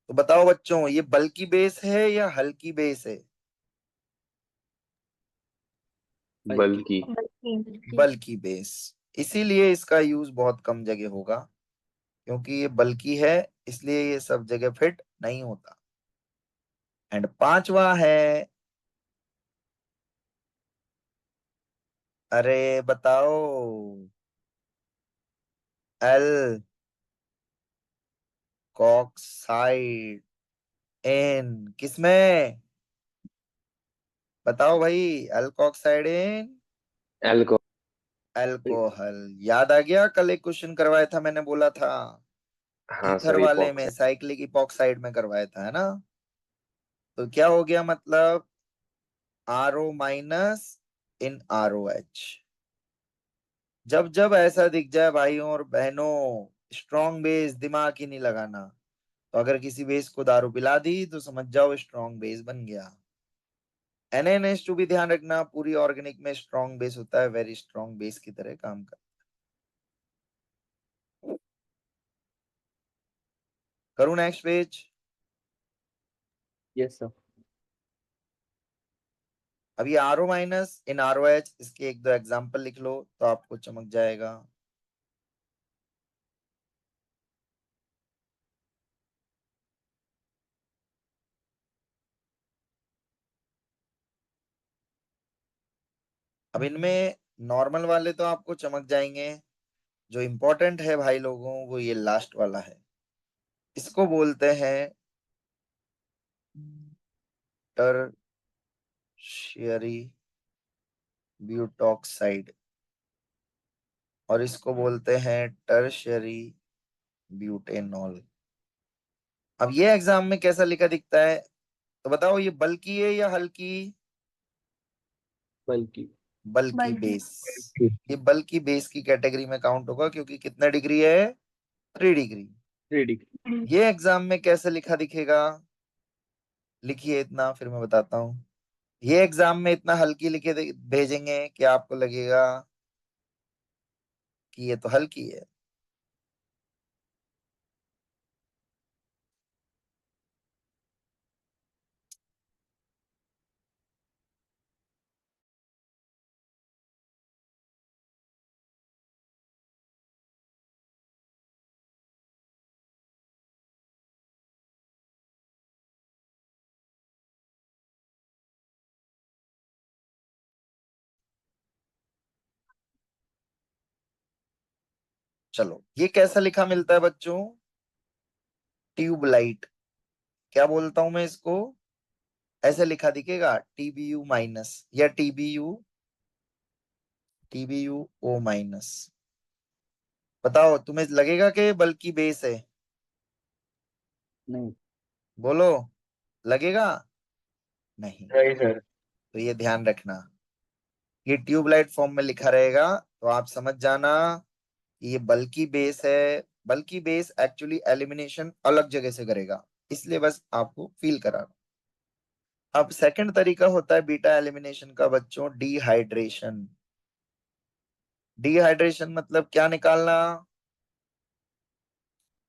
तो बताओ बच्चों, ये बल्की बेस है या हल्की बेस है? बल्कि। Bulky. बल्की बेस। इसीलिए इसका यूज बहुत कम जगह होगा, क्योंकि ये बल्की है, इसलिए ये सब जगह फिट नहीं होता। एंड पांचवा है, अरे बताओ, एल कॉक्साइड इन किसमें? बताओ भाई, अल्कोक्साइड इन एल्को अल्कोहल। याद आ गया, कल एक क्वेश्चन करवाया था, मैंने बोला था हाँ ईथर सर, वाले में, इपॉक्साइड। साइक्लिक इपॉक्साइड में करवाया था, है ना? तो क्या हो गया मतलब, RO- इन ROH। जब जब ऐसा दिख जाए भाइयों और बहनों, स्ट्रॉन्ग बेस, दिमाग ही नहीं लगाना। तो अगर किसी बेस को दारू पिला दी तो समझ जाओ स्ट्रॉन्ग बेस बन गया। NaNH2 भी ध्यान रखना, पूरी ऑर्गेनिक में स्ट्रॉन्ग बेस होता है, वेरी स्ट्रॉन्ग बेस की तरह काम करता है। करूं नेक्स्ट पेज? Yes sir. अब ये RO- इन ROH, इसके एक दो एग्जांपल लिख लो तो आपको चमक जाएगा। अब इनमें नॉर्मल वाले तो आपको चमक जाएंगे, जो इंपॉर्टेंट है भाई लोगों, वो ये लास्ट वाला है। इसको बोलते हैं टर्शियरी ब्यूटॉक्साइड, और इसको बोलते हैं टर्शियरी ब्यूटेनॉल। अब ये एग्जाम में कैसा लिखा दिखता है, तो बताओ, ये बल्की है या हल्की? बल्कि। बल्की Bulky. बेस। ये बल्की बेस की कैटेगरी में काउंट होगा, क्योंकि कितना डिग्री है? 3 डिग्री। 3 डिग्री। ये एग्जाम में कैसे लिखा दिखेगा? लिखिए इतना, फिर मैं बताता हूँ। ये एग्जाम में इतना हल्की लिखे भेजेंगे कि आपको लगेगा कि ये तो हल्की है। चलो ये कैसा लिखा मिलता है बच्चों? ट्यूबलाइट। क्या बोलता हूं मैं इसको? ऐसे लिखा दिखेगा, TBU माइनस या TBU O माइनस। बताओ तुम्हें लगेगा कि बल्कि बेस है? नहीं। बोलो, लगेगा? नहीं। नहीं सर। तो ये ध्यान रखना, ये ट्यूबलाइट फॉर्म में लिखा रहेगा तो आप समझ जाना कि ये बल्कि बेस है। बल्कि बेस एक्चुअली एलिमिनेशन अलग जगह से करेगा, इसलिए बस आपको फील करा। अब सेकंड तरीका होता है बीटा एलिमिनेशन का बच्चों, डिहाइड्रेशन। डिहाइड्रेशन मतलब क्या निकालना?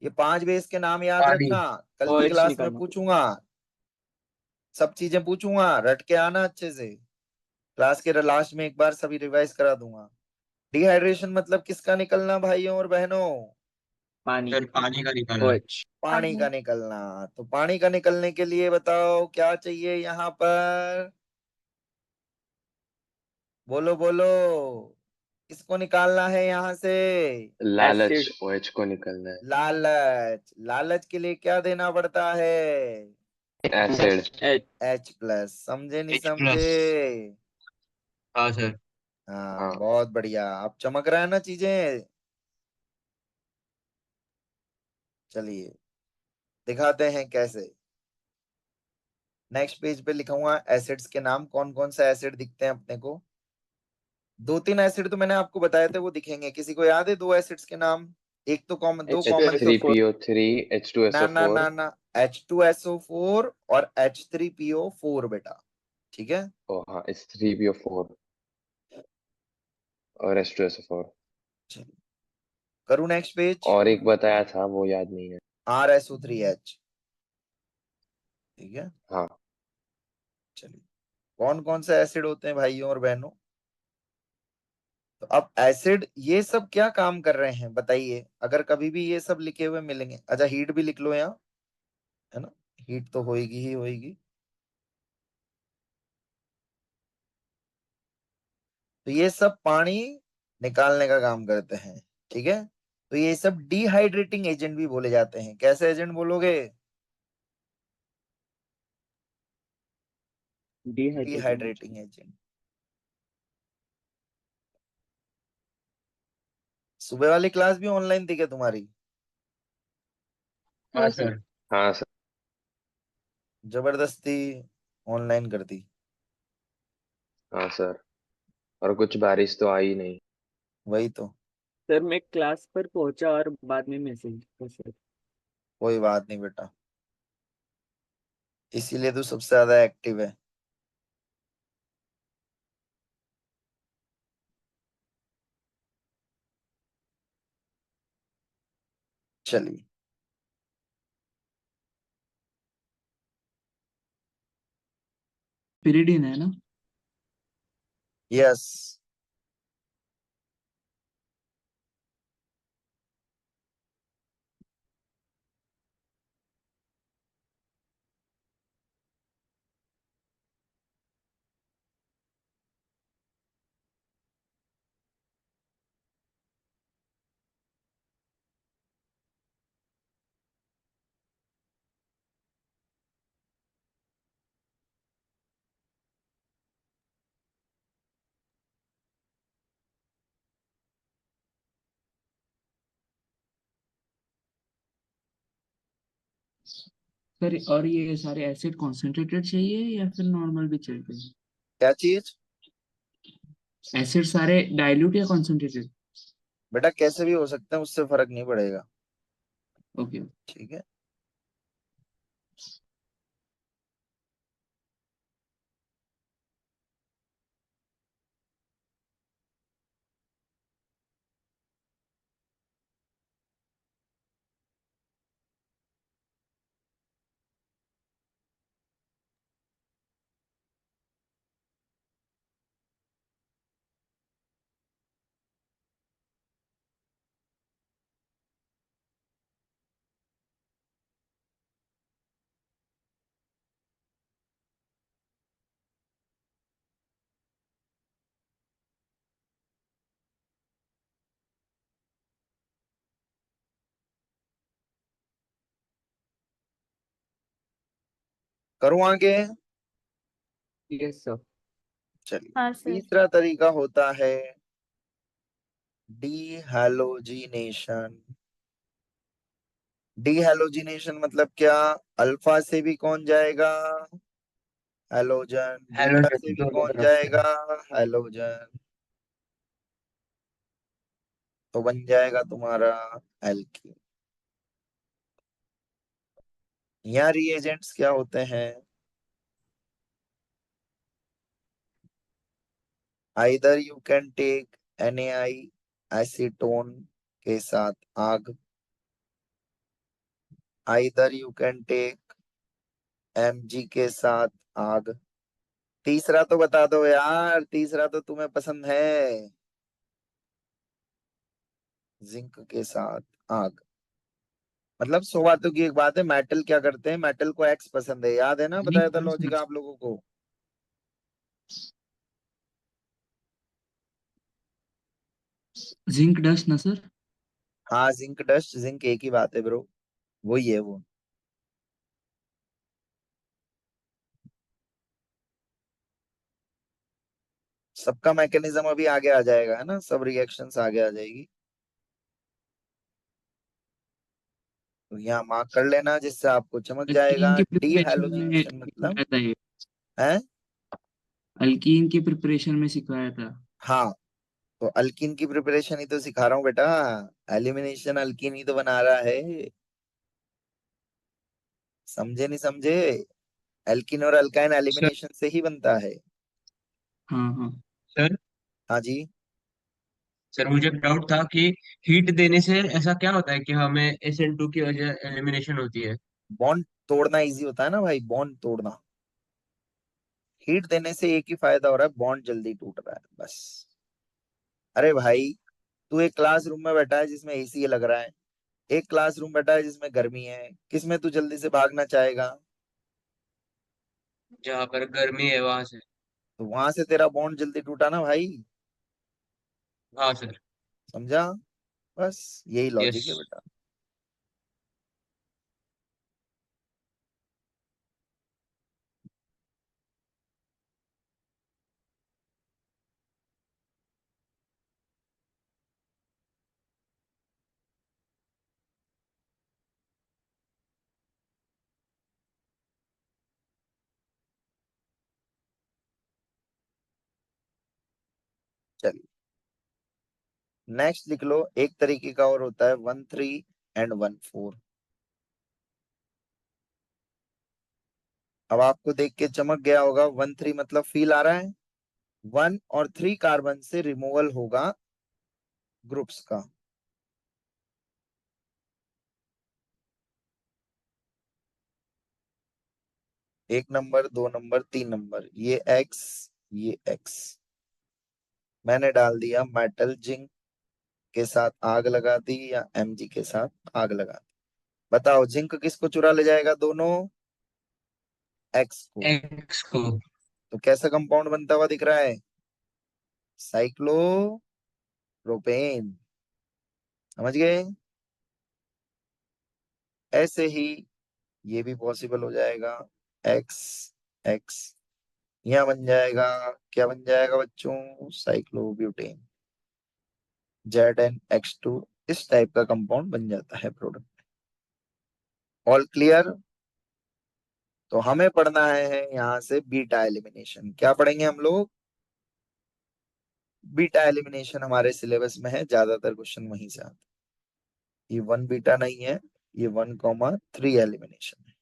ये 5 बेस के नाम याद पानी। रखना, कल की OH क्लास में निकालना। पूछूंगा, सब चीजें पूछूंगा, रट के आना अच्छे से। क्लास के लास्ट में एक बार सभी रिवाइज करा दूंगा। डिहाइड्रेशन मतलब किसका निकलना भाइयों और बहनों? पानी। सर पानी का निकालना। OH। पानी का पानी। निकलना। तो पानी का निकलने के लिए बताओ क्या चाहिए यहाँ पर? बोलो बोलो, किसको निकालना है यहाँ से? लालच, एसिड। OH को निकलना है। लालच। लालच के लिए क्या देना पड़ता है? एसिड। H। H+। समझे नहीं H+। समझे? हाँ सर। हाँ हाँ। बहुत बढ़िया, अब चमक रहा है ना चीजें। चलिए दिखाते हैं कैसे। नेक्स्ट पेज पे लिखूंगा एसिड्स के नाम, कौन कौन सा एसिड दिखते हैं अपने को। 2-3 एसिड तो मैंने आपको बताए थे, वो दिखेंगे। किसी को याद है 2 एसिड्स के नाम? एक तो कॉमन, दो H2SO4। कॉमन एच थे। थ्री पी ओ थ्री ना ना H2SO4। ना ना, H2SO4 और H3PO4 बेटा, ठीक है। ओ हाँ, H3PO4 और H2SO4। चलिए करूँ नेक्स्ट पेज। और एक बताया था, वो याद नहीं है। RSO3H, ठीक है। हाँ। चलिए कौन कौन से एसिड होते हैं भाइयों और बहनों? तो अब एसिड ये सब क्या काम कर रहे हैं बताइए, अगर कभी भी ये सब लिखे हुए मिलेंगे। अच्छा हीट भी लिख लो यहाँ, है ना, हीट तो होएगी ही होएगी। तो ये सब पानी निकालने का काम करते हैं, ठीक है। तो ये सब डिहाइड्रेटिंग एजेंट भी बोले जाते हैं। कैसे एजेंट बोलोगे? Dehydrating agent. Dehydrating agent. सुबह वाली क्लास भी ऑनलाइन थी क्या तुम्हारी? हाँ हाँ सर। हाँ सर। जबरदस्ती ऑनलाइन कर दी। हाँ सर। और कुछ बारिश तो आई नहीं। वही तो। सर मैं क्लास पर पहुंचा और बाद में मैसेज सर। कोई बात नहीं बेटा, इसीलिए तो सबसे ज्यादा एक्टिव है। चलिए पिरिडिन है ना? यस। सर और ये सारे एसिड कॉन्सेंट्रेटेड चाहिए या फिर नॉर्मल भी चलते हैं? क्या चीज? एसिड सारे डाइल्यूट या कॉन्सेंट्रेटेड? बेटा कैसे भी हो सकते हैं, उससे फर्क नहीं पड़ेगा, ओके। ठीक है। करूं आगे? Yes sir. चलिए, हाँ सर। तीसरा तरीका होता है डीहैलोजिनेशन। डीहैलोजिनेशन मतलब क्या? अल्फा से भी कौन जाएगा? हैलोजन। बीटा से हेलोजन भी दोनों कौन तरफ से। जाएगा? हैलोजन। तो बन जाएगा तुम्हारा एल्कीन। यहाँ रिएजेंट्स क्या होते हैं? Either you can take NaI acetone के साथ आग, either you can take Mg के साथ आग। तीसरा तो बता दो यार, तीसरा तो तुम्हें पसंद है, जिंक के साथ आग। मतलब 100 बातों की एक बात है, मेटल क्या करते हैं, मेटल को एक्स पसंद है, याद है ना, बताया था लॉजिक आप लोगों को। जिंक डस्ट ना सर? हाँ, जिंक डस्ट जिंक एक ही बात है ब्रो, वही है वो। सबका मैकेनिज्म अभी आगे आ जाएगा, है ना, सब रिएक्शंस आगे आ जाएगी। तो यहाँ मार्क कर लेना जिससे आपको चमक अल्कीन जाएगा, की डी प्रिपरेशन में हैलोजिनेशन मतलब सिखाया था ये। है। अल्कीन की प्रिपरेशन में सिखाया था। हाँ, तो अल्कीन की प्रिपरेशन ही तो सिखा रहा हूँ बेटा, एलिमिनेशन अल्कीन ही तो बना रहा है, समझे नहीं समझे? एल्कीन और अल्काइन सर। एलिमिनेशन से ही बनता है। हाँ हाँ। सर। हाँ जी। सर मुझे डाउट था कि हीट देने से ऐसा क्या होता है कि हमें SN2 की वजह एलिमिनेशन होती है। बॉन्ड तोड़ना इजी होता है ना भाई, बॉन्ड तोड़ना। हीट देने से एक ही फायदा हो रहा है, बॉन्ड जल्दी टूट रहा है बस। अरे भाई, तू एक क्लासरूम में बैठा है जिसमें एसी लग रहा है, एक क्लासरूम बैठा है जिसमें गर्मी है, किसमें तू जल्दी से भागना चाहेगा? जहाँ पर गर्मी है वहां से। तो वहां से तेरा बॉन्ड जल्दी टूटा ना भाई, हाँ सर। समझा? बस यही यस। लॉजिक है बेटा। चलिए, नेक्स्ट लिख लो, एक तरीके का और होता है 13 and 14। अब आपको देख के चमक गया होगा, 13 मतलब फील आ रहा है, 1 और 3 कार्बन से रिमूवल होगा ग्रुप्स का। 1 नंबर, 2 नंबर, 3 नंबर, ये एक्स, ये एक्स। मैंने डाल दिया मेटल, जिंक के साथ आग लगा दी या Mg के साथ आग लगा दी। बताओ जिंक किसको चुरा ले जाएगा? दोनों एक्स को। एक्स को। तो कैसा कंपाउंड बनता हुआ दिख रहा है? साइक्लोप्रोपेन। समझ गए? ऐसे ही ये भी पॉसिबल हो जाएगा, एक्स एक्स, यहाँ बन जाएगा, क्या बन जाएगा बच्चों? Cyclobutane, ZnH2। इस टाइप का कंपाउंड बन जाता है प्रोडक्ट। All clear? तो हमें पढ़ना है यहाँ से बीटा एलिमिनेशन। क्या पढ़ेंगे हम लोग? बीटा एलिमिनेशन हमारे सिलेबस में है, ज्यादातर क्वेश्चन वहीं से आते हैं। ये 1 बीटा नहीं है, ये 1,3 एलिमिनेशन है।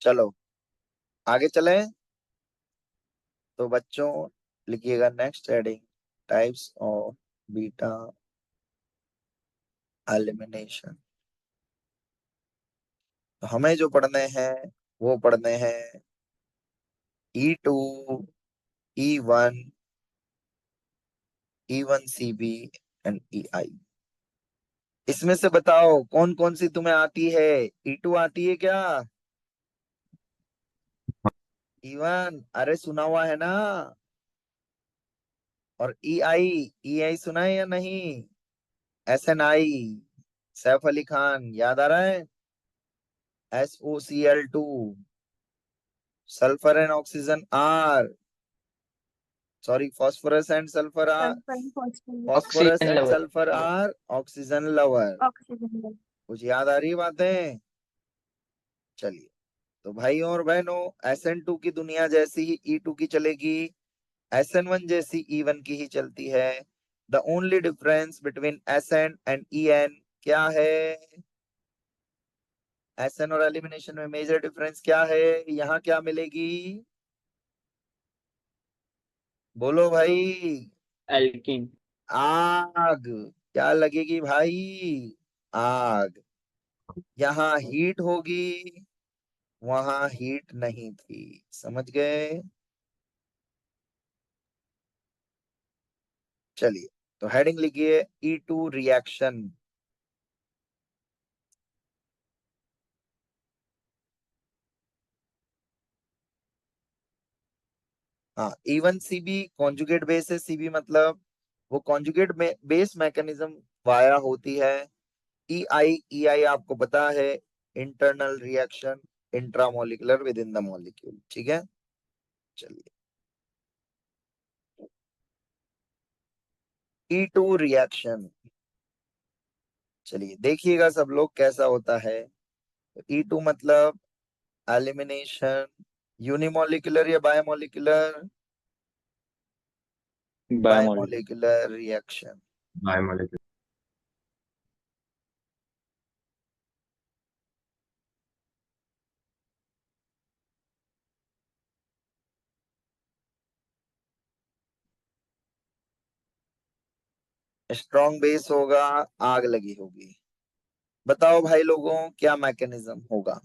चलो आगे चलें। तो बच्चों लिखिएगा next heading, types of beta elimination. तो हमें जो पढ़ने हैं वो पढ़ने हैं E2, E1, E1CB and EI। इसमें से बताओ कौन कौन सी तुम्हें आती है। E2 आती है क्या? E1 अरे सुना हुआ है ना? और EI, EI सुना है या नहीं? SNI, सैफ अली खान, याद आ रहा है? SOCl2, sulphur and oxygen R, sorry phosphorus and sulphur R, sulphur phosphorus phosphorus oxygen and level. Sulphur R, oxygen lover. Oxygen. कुछ याद आ रही है बातें? चलिए, तो भाइयों और बहनों, SN2 की दुनिया जैसी ही E2 की चलेगी, SN1 जैसी E1 की ही चलती है। The only difference between SN and EN क्या है? SN और एलिमिनेशन में मेजर डिफरेंस क्या है? यहाँ क्या मिलेगी? बोलो भाई। एल्किन। आग। क्या लगेगी भाई? आग। यहाँ हीट होगी, वहां हीट नहीं थी। समझ गए? चलिए, तो हेडिंग लिखिए E2 रिएक्शन। हाँ, E1CB कॉन्जुगेट बेस है। CB मतलब वो कॉन्जुगेट बेस मैकेनिज्म वाया होती है। EI आपको पता है, internal reaction, intramolecular with in the molecule. ठीक है, चलिए E2 रिएक्शन। चलिए देखिएगा सब लोग कैसा होता है। E2 मतलब एलिमिनेशन, यूनिमोलिकुलर या biomolecular? Biomolecule. Biomolecular reaction. Biomolecule. Strong base होगा, आग लगी होगी। बताओ भाई लोगों, क्या मैकेनिज्म होगा?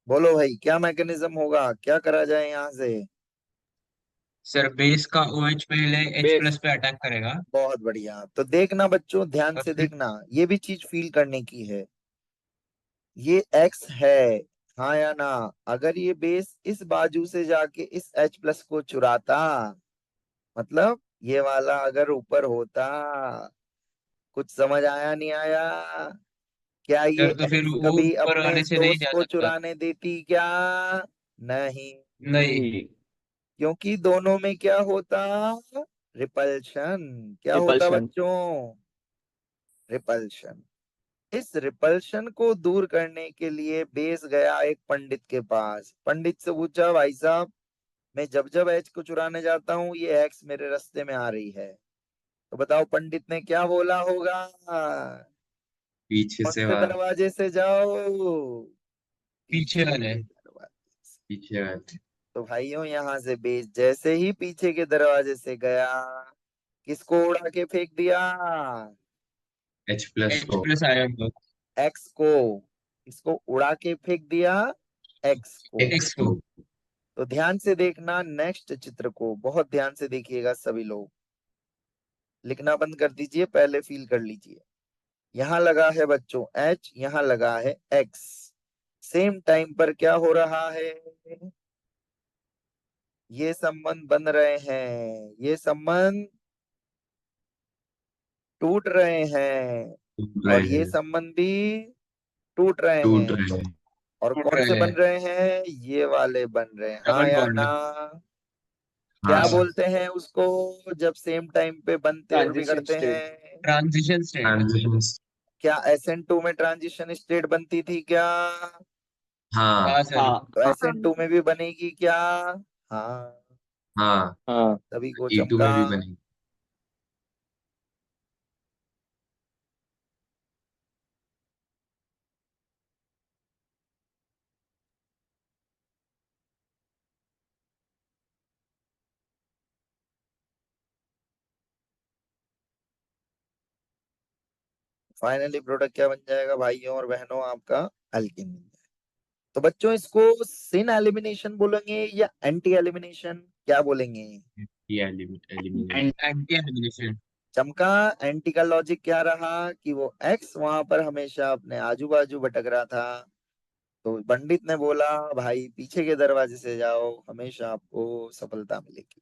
बोलो भाई, क्या मैकेनिज्म होगा? क्या करा जाए यहाँ से? सर बेस का OH पहले H बेस। प्लस पे अटैक करेगा। बहुत बढ़िया। तो देखना बच्चों, ध्यान और से फिर देखना, ये भी चीज फील करने की है। ये X है, हाँ या ना? अगर ये बेस इस बाजू से जाके इस H+ को चुराता, मतलब ये वाला अगर ऊपर होता, कुछ समझ आया नहीं आया? क्या ये सर तो फिर X वो कभी ऊपर अपने वाले इस से नहीं दोस्त जा को सकता। चुराने देती क्या? नहीं, नहीं। नहीं। क्योंकि दोनों में क्या होता? रिपल्शन। क्या होता रिपल्शन। बच्चों? रिपल्शन। इस रिपल्शन को दूर करने के लिए बेस गया एक पंडित के पास। पंडित से पूछा, भाई साहब मैं जब जब एच को चुराने जाता हूँ ये एक्स मेरे रास्ते में आ रही है। तो बताओ पंडित ने क्या बोला होगा? पीछे कौन से से वाला। दरवाजे से जाओ? पीछे पीछे वाले। के दरवाजे से। पीछे वाले। तो भाइयों यहाँ से बेस जैसे ही पीछे के दरवाजे से गया, किसको उड़ा के फेंक दिया? H+ को। H+ आयन को। एक्स को। इसको उड़ा के फेंक दिया, एक्स को। X को। तो ध्यान से देखना नेक्स्ट चित्र को, बहुत ध्यान से देखिएगा सभी लोग। लिखना बंद कर दीजिए, पहले फील कर लीजिए। यहाँ लगा है बच्चों H, यहाँ लगा है X। सेम टाइम पर क्या हो रहा है? ये संबंध बन रहे हैं, ये संबंध टूट रहे हैं, टूट रहे और ये हैं। संबंध भी टूट रहे टूट हैं। रहे हैं। और टूट कौन से रहे बन हैं। रहे हैं? ये वाले बन रहे हैं, हाँ डबल या बॉन्ड। ना? हाँ क्या सर। बोलते हैं उसको जब सेम टाइम पे बनते और ट्रांजिशन बिगड़ते स्टेट। हैं? Transition state. ट्रांजिशन। क्या SN2 में ट्रांजिशन स्टेट बनती थी क्या? हाँ। हाँ सर। तो हाँ SN2 में भी बनेगी क्या? हाँ, हाँ। हाँ। सभी को E2 चमका। में भी बनेगी। फाइनली प्रोडक्ट क्या बन जाएगा भाइयों और बहनों, आपका अल्कीन बन जाएगा। तो बच्चों इसको सिन एलिमिनेशन बोलेंगे या एंटी एलिमिनेशन, क्या बोलेंगे? Anti elimination. चमका, एंटी का लॉजिक क्या रहा कि वो एक्स वहां पर हमेशा अपने आजू बाजू भटक रहा था, तो पंडित ने बोला भाई पीछे के दरवाजे से जाओ, हमेशा आपको सफलता मिलेगी।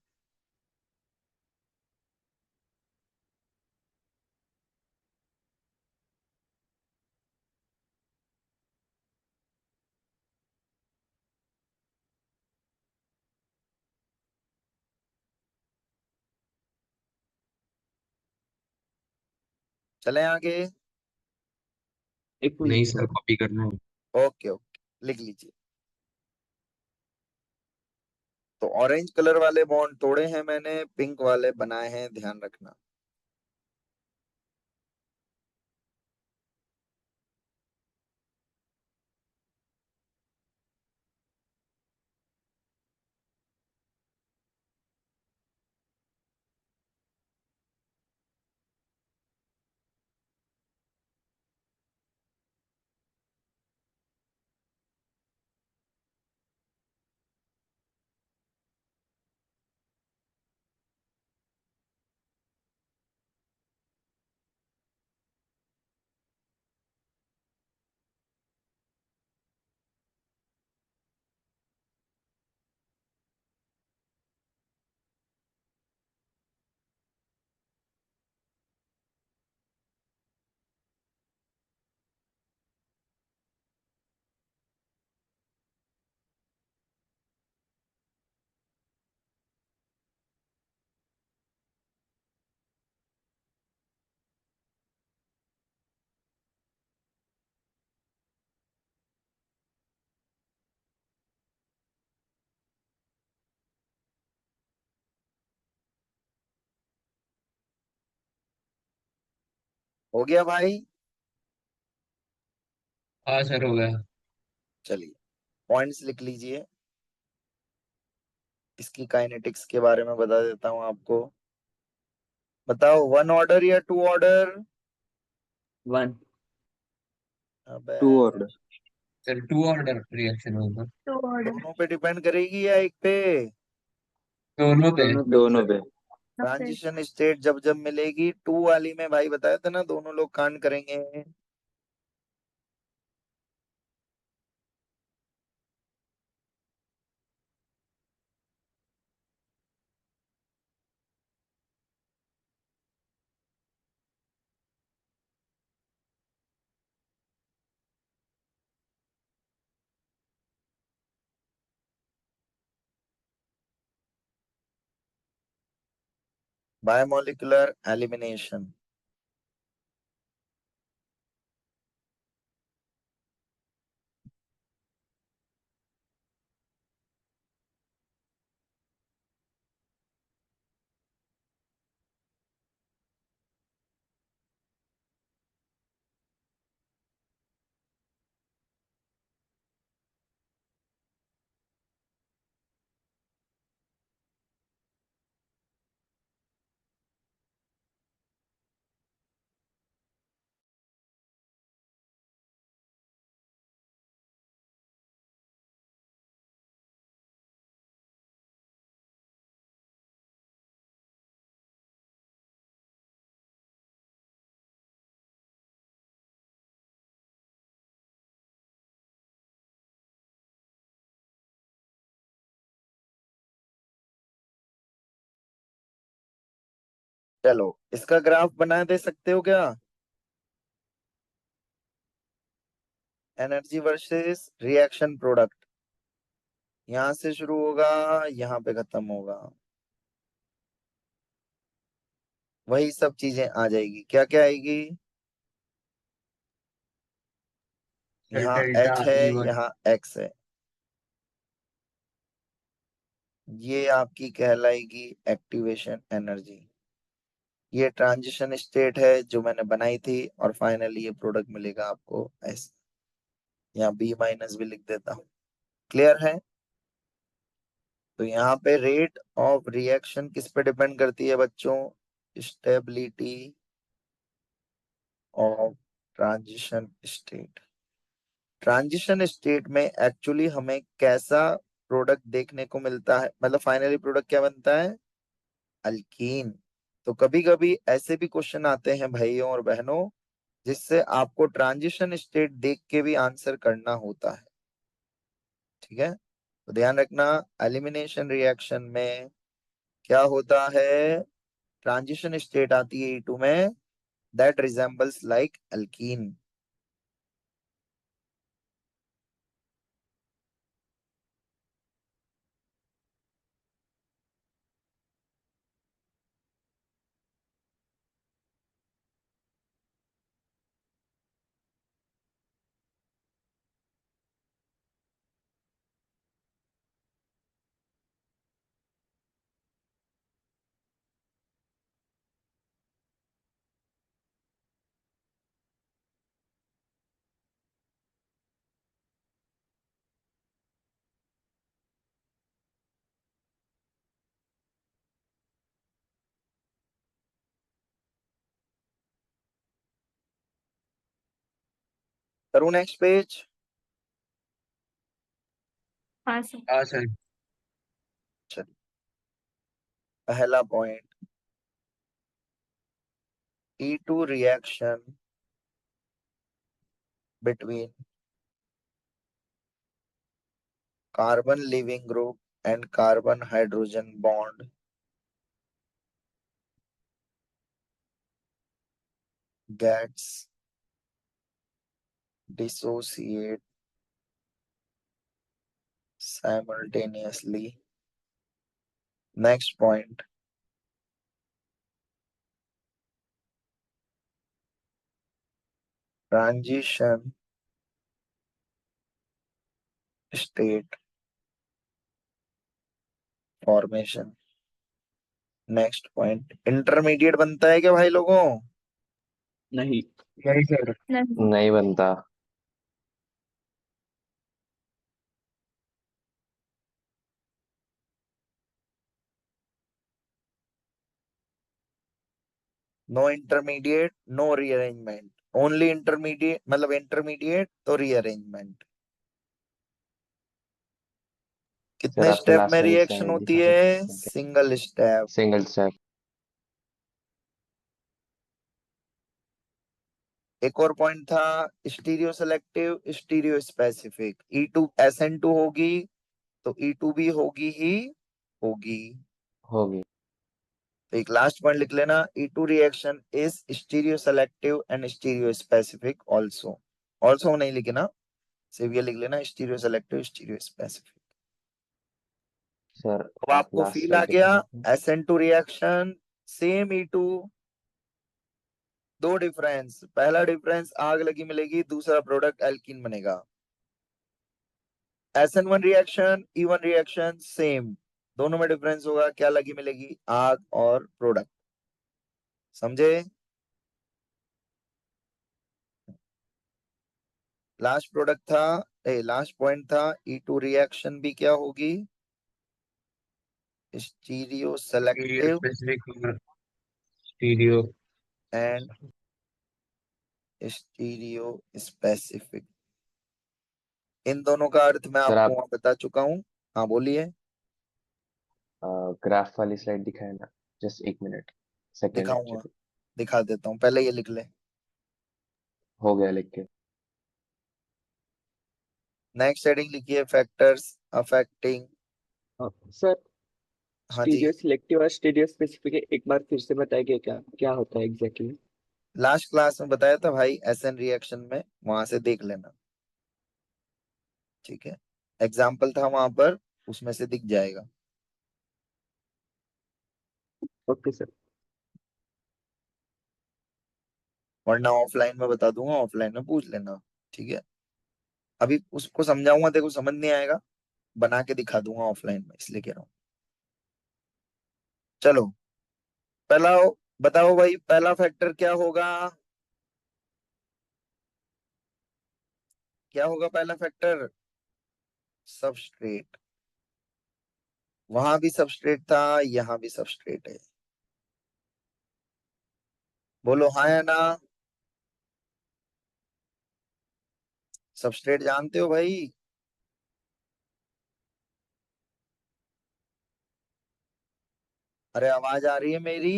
चले आगे। एक नहीं मिनट सर, कॉपी करना है। ओके ओके, लिख लीजिए। तो ऑरेंज कलर वाले बॉन्ड तोड़े हैं मैंने, पिंक वाले बनाए हैं, ध्यान रखना। हो गया भाई? हाँ सर, हो गया। चलिए पॉइंट्स लिख लीजिए। इसकी काइनेटिक्स के बारे में बता देता हूं आपको। बताओ, वन ऑर्डर या टू ऑर्डर? 1 अबे 2 ऑर्डर। सर, टू ऑर्डर रिएक्शन होगा। Two order. दोनों पे डिपेंड करेगी या एक पे? दोनों पे। दोनों पे। ट्रांजिशन स्टेट जब जब मिलेगी, टू वाली में भाई बताया था ना, दोनों लोग कांड करेंगे। Biomolecular elimination. चलो इसका ग्राफ बना दे सकते हो क्या? एनर्जी वर्सेस रिएक्शन प्रोडक्ट, यहां से शुरू होगा, यहाँ पे खत्म होगा। वही सब चीजें आ जाएगी, क्या क्या आएगी? सर, यहाँ डेल्टा H है, E1। यहाँ X है। ये आपकी कहलाएगी एक्टिवेशन एनर्जी। ये ट्रांजिशन स्टेट है जो मैंने बनाई थी, और फाइनली ये प्रोडक्ट मिलेगा आपको ऐसे। यहाँ बी माइनस भी लिख देता हूँ। क्लियर है? तो यहाँ पे रेट ऑफ रिएक्शन किस पे डिपेंड करती है बच्चों? Stability of transition state. Transition state में एक्चुअली हमें कैसा प्रोडक्ट देखने को मिलता है, मतलब फाइनली प्रोडक्ट क्या बनता है, अल्कीन। तो कभी कभी ऐसे भी क्वेश्चन आते हैं भाइयों और बहनों जिससे आपको ट्रांजिशन स्टेट देख के भी आंसर करना होता है, ठीक है। तो ध्यान रखना, एलिमिनेशन रिएक्शन में क्या होता है, ट्रांजिशन स्टेट आती है E2 में, दैट रिजेंबल्स लाइक अल्कीन। करूँ नेक्स्ट पेज। हाँ सर। हाँ सर। चलिए, पहला point, E2 reaction between carbon leaving group and carbon hydrogen bond gets dissociate simultaneously. Next point, transition state formation. Next point, intermediate बनता है क्या भाई लोगों, नहीं। नहीं सर। नहीं। नहीं बनता। No intermediate no rearrangement, only intermediate, मतलब इंटरमीडिएट तो रीअरेंजमेंट। सर कितने आपने स्टेप में लास्ट वाली रिएक्शन स्लाइड होती दिखा है, सकते हैं क्या? Single step. Single step. एक और पॉइंट था, stereo selective stereo specific. E2 SN2 होगी तो E2 भी होगी ही होगी। होगी। तो एक लास्ट पॉइंट लिख लेना, E2 reaction is stereo selective and stereo specific also. Also नहीं लिखना, सिर्फ ये लिख लेना, stereo selective stereo specific. Sir अब आप आपको लास्ट फील आ स्लाइड गया, दिखा सकते हैं? SN2 रिएक्शन सेम E2, दो डिफरेंस, पहला डिफरेंस आग लगी मिलेगी, दूसरा प्रोडक्ट एल्कीन बनेगा। SN1 reaction E1 reaction same, दोनों में डिफरेंस होगा, क्या लगी मिलेगी, आग और प्रोडक्ट। समझे। लास्ट प्रोडक्ट था, लास्ट पॉइंट था, E2 रिएक्शन भी क्या होगी, स्टीरियो स्टीरियो सेलेक्टिव स्पेसिफिक और स्टीरियो। And stereo specific. इन दोनों का अर्थ मैं सर आपको आप वहां बता चुका हूं। हाँ बोलिए। ग्राफ वाली स्लाइड दिखाए ना, जस्ट एक मिनट, सेकेंड दिखाऊंगा, एक्चुअली। दिखा देता हूँ, पहले ये लिख ले। हो गया लिख के। नेक्स्ट हेडिंग लिखिए, फैक्टर्स अफेक्टिंग। सर हाँ जी, स्टीरियो सिलेक्टिव और स्टीरियो स्पेसिफिक एक बार फिर से बताइए क्या क्या होता है एग्जैक्टली? लास्ट क्लास में बताया था भाई, SN रिएक्शन में, वहां से देख लेना, ठीक है। एग्जाम्पल था वहां पर, उसमें से दिख जाएगा। Okay sir. वरना ऑफलाइन में बता दूंगा, ऑफलाइन में पूछ लेना, ठीक है। अभी उसको समझाऊंगा, देखो समझ नहीं आएगा, बना के दिखा दूंगा ऑफलाइन में, इसलिए कह रहा हूँ। चलो, पहला बताओ भाई, पहला फैक्टर क्या होगा, क्या होगा पहला फैक्टर, सबस्ट्रेट। वहां भी सबस्ट्रेट था, यहां भी सबस्ट्रेट है, बोलो हाँ या ना। सबस्ट्रेट जानते हो भाई? अरे आवाज आ रही है मेरी?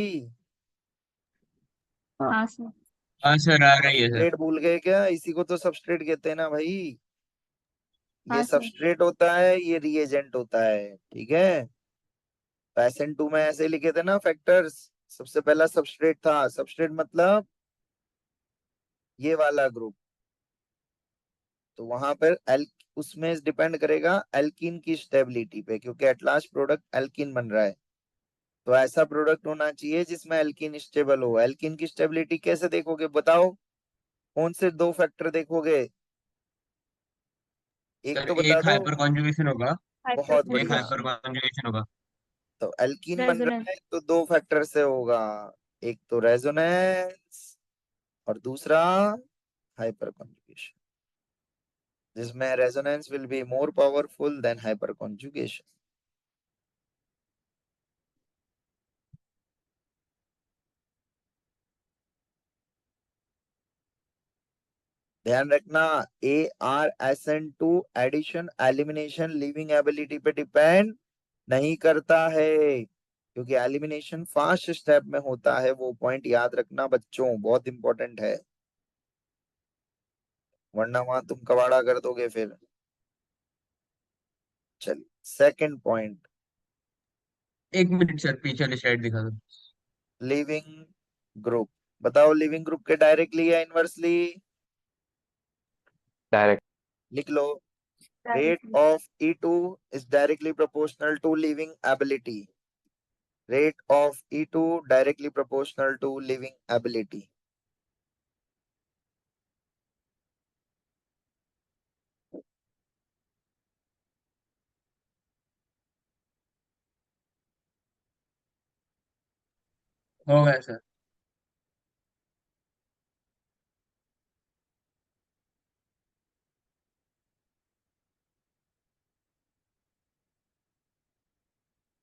हाँ सर। हाँ सर, आ रही है सर। सबस्ट्रेट भूल गए क्या? इसी को तो सबस्ट्रेट कहते हैं ना भाई। ये हाँ सर। सबस्ट्रेट होता है, ये रिएजेंट होता है, ठीक है। पैसेंट 2 में ऐसे लिखे थे ना फैक्टर्स। सबसे पहला सबस्ट्रेट था, सबस्ट्रेट मतलब ये वाला ग्रुप। तो वहां पर एल उसमें डिपेंड करेगा एल्कीन की स्टेबिलिटी पे, क्योंकि एट लास्ट प्रोडक्ट एल्कीन बन रहा है। तो ऐसा प्रोडक्ट होना चाहिए जिसमें एल्कीन स्टेबल हो। एल्कीन की स्टेबिलिटी कैसे देखोगे बताओ? कौन से 2 फैक्टर देखोगे? एक सर, तो बता एक दो। हाइपर कॉन्जुगेशन होगा। बहुत एक बढ़िया। हाइपर कॉन्जुगेशन होगा। तो एल्कीन बन रहा रेजोनेंस। है तो 2 फैक्टर से होगा। एक तो रेजोनेंस और दूसरा हाइपर कॉन्जुगेशन, जिसमें resonance will be more powerful than hyperconjugation. ध्यान रखना, ArSN2 addition elimination living ability पे डिपेंड नहीं करता है, क्योंकि एलिमिनेशन फास्ट स्टेप में होता है। वो पॉइंट याद रखना बच्चों, बहुत इंपॉर्टेंट है, वरना वहां तुम कबाड़ा कर दोगे फिर। चलिए सेकंड पॉइंट, एक मिनट सर, पीछे वाली स्लाइड दिखा दो। Leaving group. बताओ लिविंग ग्रुप के डायरेक्टली या इनवर्सली? डायरेक्ट। लिख लो। Rate of E2 is directly proportional to living ability. Rate of E2 directly proportional to living ability. हो गया सर।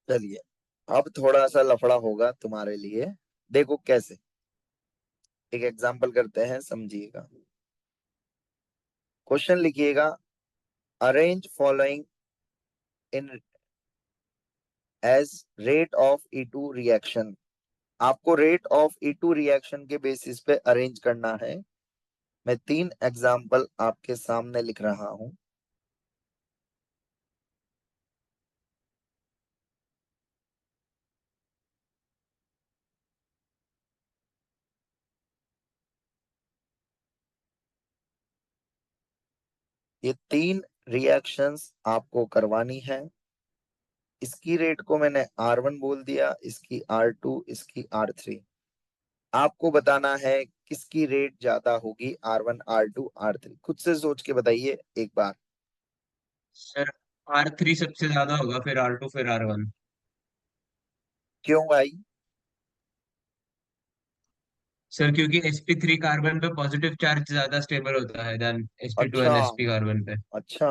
चलिए अब थोड़ा सा लफड़ा होगा तुम्हारे लिए। देखो कैसे, एक एग्जांपल करते हैं, समझिएगा। क्वेश्चन लिखिएगा, arrange following in as rate of E2 reaction. आपको रेट ऑफ E2 रिएक्शन के बेसिस पे अरेंज करना है। मैं 3 एग्जांपल आपके सामने लिख रहा हूं। ये 3 रिएक्शंस आपको करवानी है। इसकी रेट को मैंने R1 बोल दिया, इसकी R2, इसकी R3। आपको बताना है किसकी रेट ज्यादा होगी, R1, R2, R3। खुद से सोच के बताइए एक बार। सर, R3 सबसे ज्यादा होगा, फिर R2, फिर R1। क्यों भाई? सर, क्योंकि sp3 कार्बन पे पॉजिटिव चार्ज ज्यादा स्टेबल होता है देन sp2 अच्छा। एंड sp कार्बन पे। अच्छा,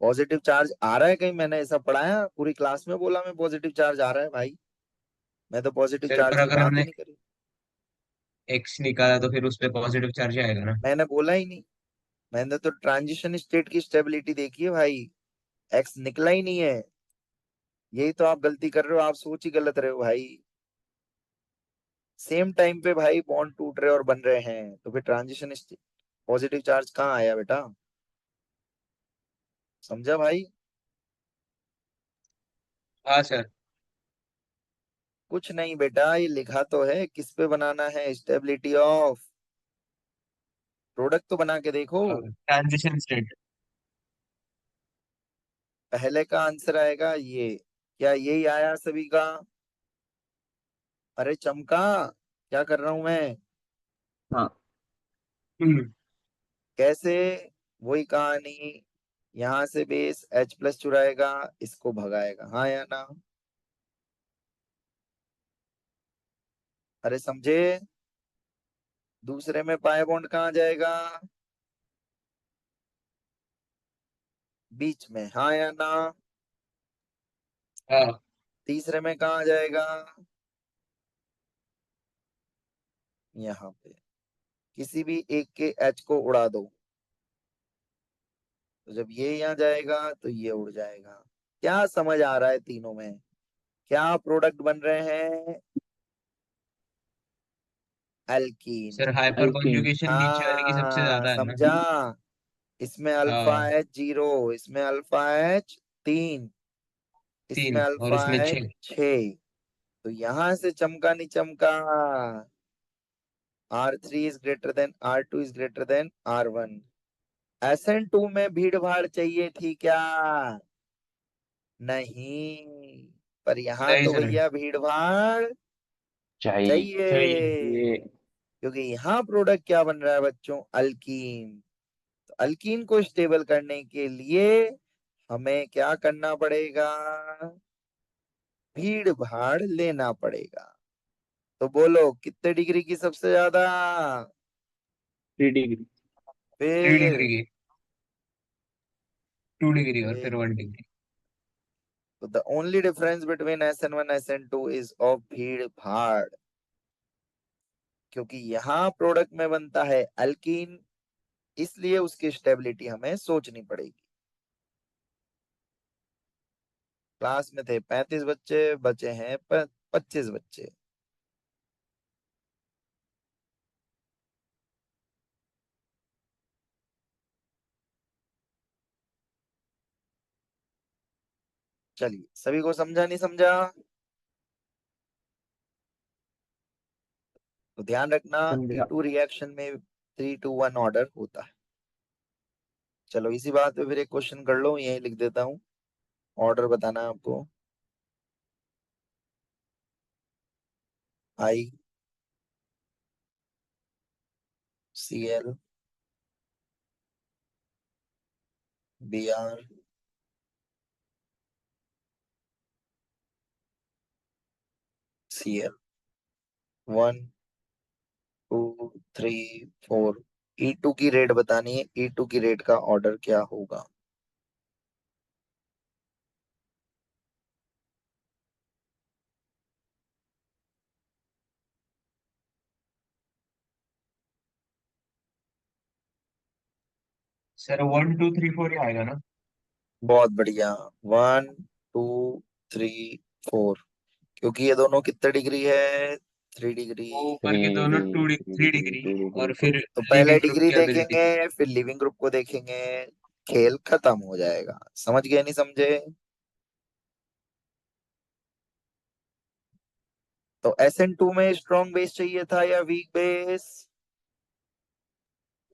पॉजिटिव चार्ज आ रहा है कहीं? मैंने ऐसा पढ़ाया पूरी क्लास में? बोला मैं पॉजिटिव चार्ज आ रहा है भाई? मैं तो पॉजिटिव सर, पर चार्ज की अगर बात ही हमने नहीं करी। x निकाला तो फिर उस पे पॉजिटिव चार्ज आएगा ना। मैंने बोला ही नहीं। मैंने तो ट्रांजिशन स्टेट की स्टेबिलिटी देखी है भाई, एक्स निकला ही नहीं है। यही तो आप गलती कर रहे हो, आप सोच ही गलत रहे हो भाई। सेम टाइम पे भाई बॉन्ड टूट रहे और बन रहे हैं, तो फिर ट्रांजिशन पॉजिटिव चार्ज कहाँ आया बेटा? समझा भाई? हाँ सर। कुछ नहीं बेटा, ये लिखा तो है, किस पे बनाना है, स्टेबिलिटी ऑफ प्रोडक्ट तो बना के देखो। Transition state. पहले का आंसर आएगा ये। क्या यही आया सभी का? अरे चमका, क्या कर रहा हूं मैं? हाँ। हम्म। कैसे? वही कहानी, यहां से बेस H+ चुराएगा, इसको भगाएगा, हाँ या ना? अरे समझे? दूसरे में पाई बॉन्ड कहाँ जाएगा? बीच में, हाँ या ना? हाँ। तीसरे में कहाँ जाएगा? यहाँ पे। किसी भी एक के H को उड़ा दो, तो जब ये यहाँ जाएगा तो ये उड़ जाएगा। क्या समझ आ रहा है तीनों में? क्या प्रोडक्ट बन रहे हैं? Alkene. Sir hyper alkyne. Conjugation नीचे वाले की सबसे हाँ ज्यादा है ना। समझा। इसमें अल्फा हाँ, एच 0, इसमें अल्फा एच 3, इसमें 3 और अल्फा इसमें एच 6। 6। तो यहां से चमका नहीं चमका? R3 is greater than R2 is greater than R1। SN2 में भीड़ भाड़ चाहिए थी क्या? नहीं। पर यहाँ नहीं तो सर, भैया भीड़ भाड़ चाहिए। चाहिए। चाहिए। ये क्योंकि यहाँ प्रोडक्ट क्या बन रहा है बच्चों? अल्कीन। तो अल्कीन को स्टेबल करने के लिए हमें क्या करना पड़ेगा? भीड़ भाड़ लेना पड़ेगा। तो बोलो कितने डिग्री की सबसे ज्यादा? 3 डिग्री। 3 डिग्री फिर की, 2 डिग्री और फिर फिर 1 डिग्री। तो the only difference between SN1 SN2 is of भीड़ भाड़। क्योंकि यहाँ प्रोडक्ट में बनता है अल्कीन, इसलिए उसकी स्टेबिलिटी हमें सोचनी पड़ेगी। क्लास में थे 35 बच्चे, बचे हैं 25 बच्चे। चलिए, सभी को समझा नहीं समझा? तो ध्यान रखना, समझा। T2 रिएक्शन में 3-2-1 ऑर्डर होता है। चलो इसी बात पे फिर एक क्वेश्चन कर लो, यही लिख देता हूँ। ऑर्डर बताना है आपको। ICl Br Cl 1 2 3 4। E2 की रेट बतानी है, E2 की रेट का ऑर्डर क्या होगा? सर 1 2 3 4 ही आएगा ना। बहुत बढ़िया। 1 2 3 4। क्योंकि ये दोनों कितने डिग्री है? 3 डिग्री। वो ऊपर के थ्री दोनों डिग्री, 3 डिग्री टू डिग्री। और फिर तो पहले लिविंग ग्रुप डिग्री की एबिलिटी। देखेंगे, फिर लिविंग ग्रुप को देखेंगे। खेल खत्म हो जाएगा। समझ गए नहीं समझे? तो SN2 में स्ट्रॉन्ग बेस चाहिए था या weak base?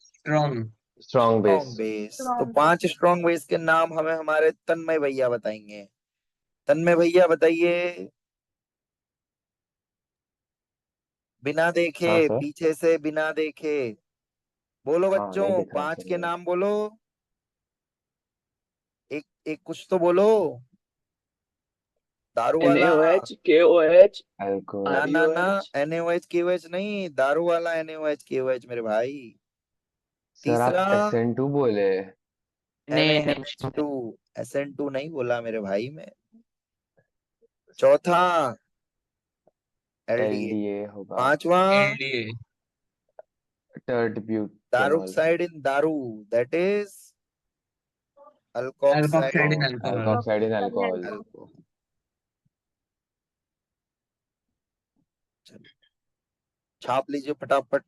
Strong. Strong base. Strong base. तो Strong. 5 स्ट्रॉन्ग बेस के नाम हमें हमारे तन्मय भैया बताएंगे। तन्मय भैया बताइए। बिना देखे, हाँ सर। पीछे से बिना देखे बोलो हाँ नहीं बच्चों, दिख रहा 5 सर के ये। नाम बोलो। एक एक कुछ तो बोलो। दारू वाला। NaOH KOH alcohol. ना ना ना, RuOH। NaOH KOH नहीं, दारू वाला NaOH KOH मेरे भाई। सर तीसरा आप SN2 बोले। नहीं नहीं NaH2। SN2 नहीं बोला मेरे भाई मैं। चौथा LDA। LDA होगा। पांचवा एलडीए। Tert butanol. दारुक्साइड इन दारू, that is alkoxide alkoxide in in alcohol. Alkoxide in alcohol. Alcohol. चलो, छाप लीजिए फटाफट।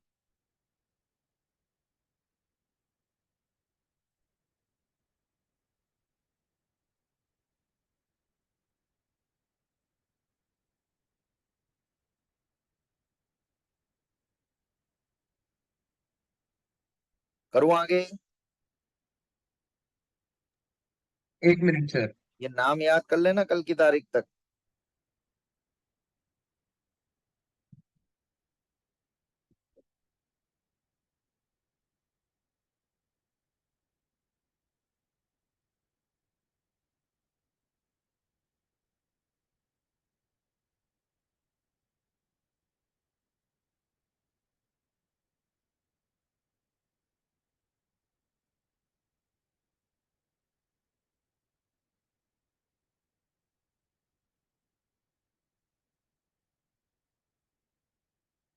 करूँ आगे? 1 मिनट सर। ये नाम याद कर लेना कल की तारीख तक।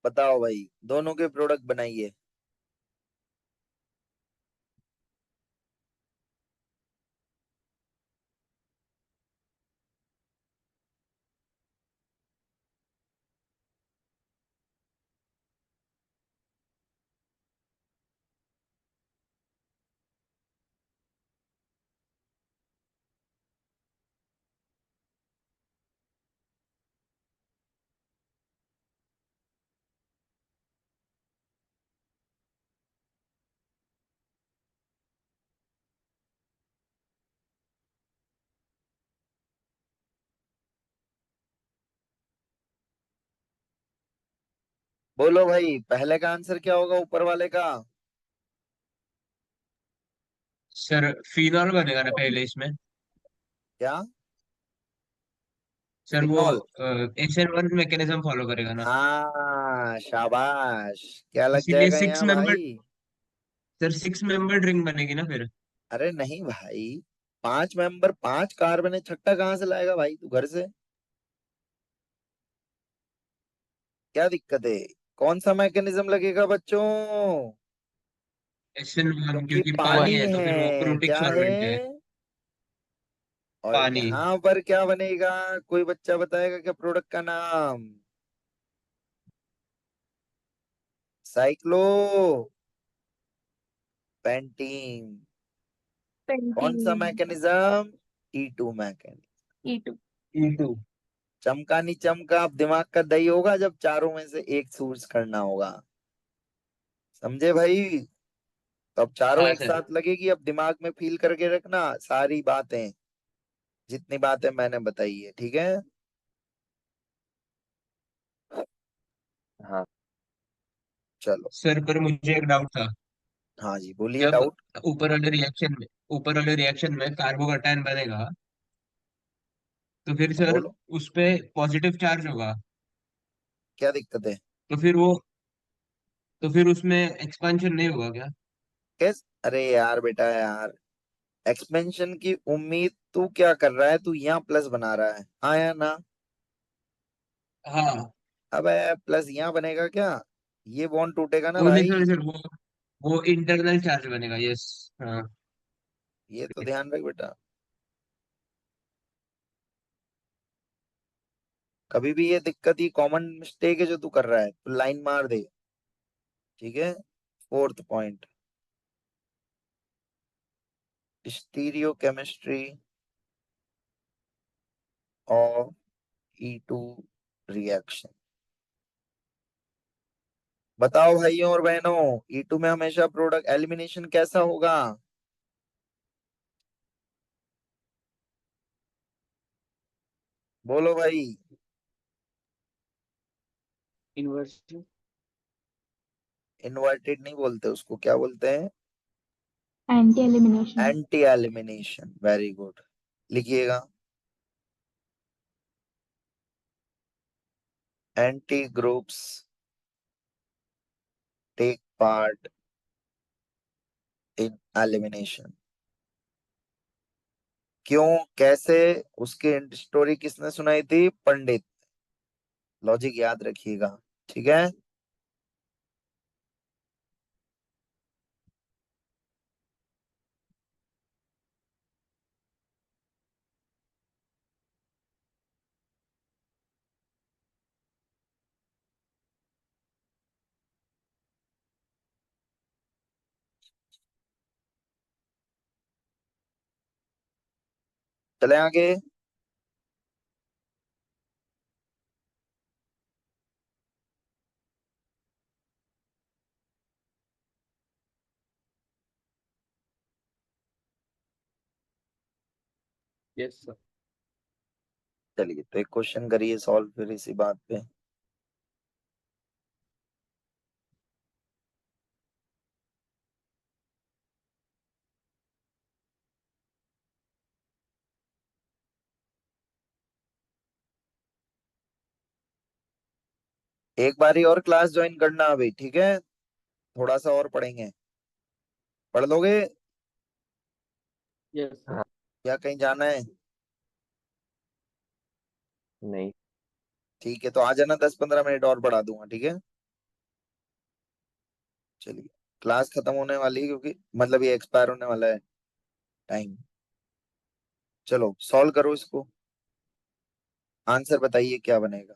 बताओ भाई, दोनों के प्रोडक्ट बनाइए। बोलो भाई, पहले का आंसर क्या होगा ऊपर वाले का? सर फिनॉल बनेगा ना पहले इसमें। क्या? सर वो फिनॉल। SN1 मैकेनिज्म फॉलो करेगा ना। हाँ शाबाश, क्या लग इसीलिए जाएगा सिक्स यहाँ मेंबर भाई? सर 6 मेंबर ड्रिंक बनेगी ना फिर। अरे नहीं भाई, 5 मेंबर, 5 कार्बन है, छठा कहाँ से लाएगा भाई तू घर से? क्या दिक्कत है? कौन सा मैकेनिज्म लगेगा बच्चों? SN1 क्योंकि क्योंकि पानी पानी है तो फिर वो है, प्रोटिक क्या है? सॉल्वेंट है। और पानी। यहाँ पर क्या बनेगा? कोई बच्चा बताएगा क्या प्रोडक्ट का नाम? Cyclopentene. कौन सा pentene. Mechanism? E2 mechanism. E2। E2। चमका नहीं चमका, अब दिमाग का दही होगा जब चारों में से एक चूज करना होगा। समझे भाई? तो अब चारों हाँ एक सर। साथ लगेगी, अब दिमाग में फील करके रखना सारी बातें, जितनी बातें मैंने बताई है, ठीक है? हाँ। चलो। सर पर मुझे एक डाउट था। हाँ जी बोलिए, जब डाउट। ऊपर वाले रिएक्शन में कार्बोकैटायन बनेगा तो फिर सर बोलो, उस पे पॉजिटिव चार्ज होगा। क्या दिक्कत है? तो फिर वो तो फिर उसमें एक्सपांशन नहीं होगा क्या। कैस? अरे यार बेटा यार, एक्सपेंशन की उम्मीद तू क्या कर रहा है? तू यहाँ प्लस बना रहा है, हाँ या ना? हाँ। अब प्लस यहाँ बनेगा क्या? ये बॉन्ड टूटेगा ना वो नहीं भाई। सर सर वो इंटरनल चार्ज बनेगा, यस। हाँ। ये तो ध्यान रख बेटा, कभी भी ये दिक्कत, ये कॉमन मिस्टेक है जो तू कर रहा है, तो लाइन मार दे, ठीक है? Fourth point, stereo chemistry of E2 reaction. बताओ भाइयों और बहनों, E2 में हमेशा प्रोडक्ट एलिमिनेशन कैसा होगा? बोलो भाई। इन्वर्जन। इन्वर्टेड नहीं बोलते उसको, क्या बोलते हैं? Anti elimination. Anti elimination, very good. लिखिएगा, anti groups take part in elimination. क्यों, कैसे? उसकी स्टोरी किसने सुनाई थी? पंडित। लॉजिक याद रखिएगा, ठीक है? चले आगे। Yes sir. चलिए तो एक क्वेश्चन करिए सॉल्व फिर इसी बात पे। एक बारी और क्लास ज्वाइन करना अभी, ठीक है? थोड़ा सा और पढ़ेंगे। पढ़ लोगे यस सर। हाँ। या कहीं जाना है? नहीं। ठीक है, तो आ जाना, 10-15 मिनट और पढ़ा दूंगा, ठीक है? चलिए, क्लास खत्म होने वाली है, क्योंकि मतलब ये एक्सपायर होने वाला है टाइम। चलो सॉल्व करो इसको, आंसर बताइए क्या बनेगा।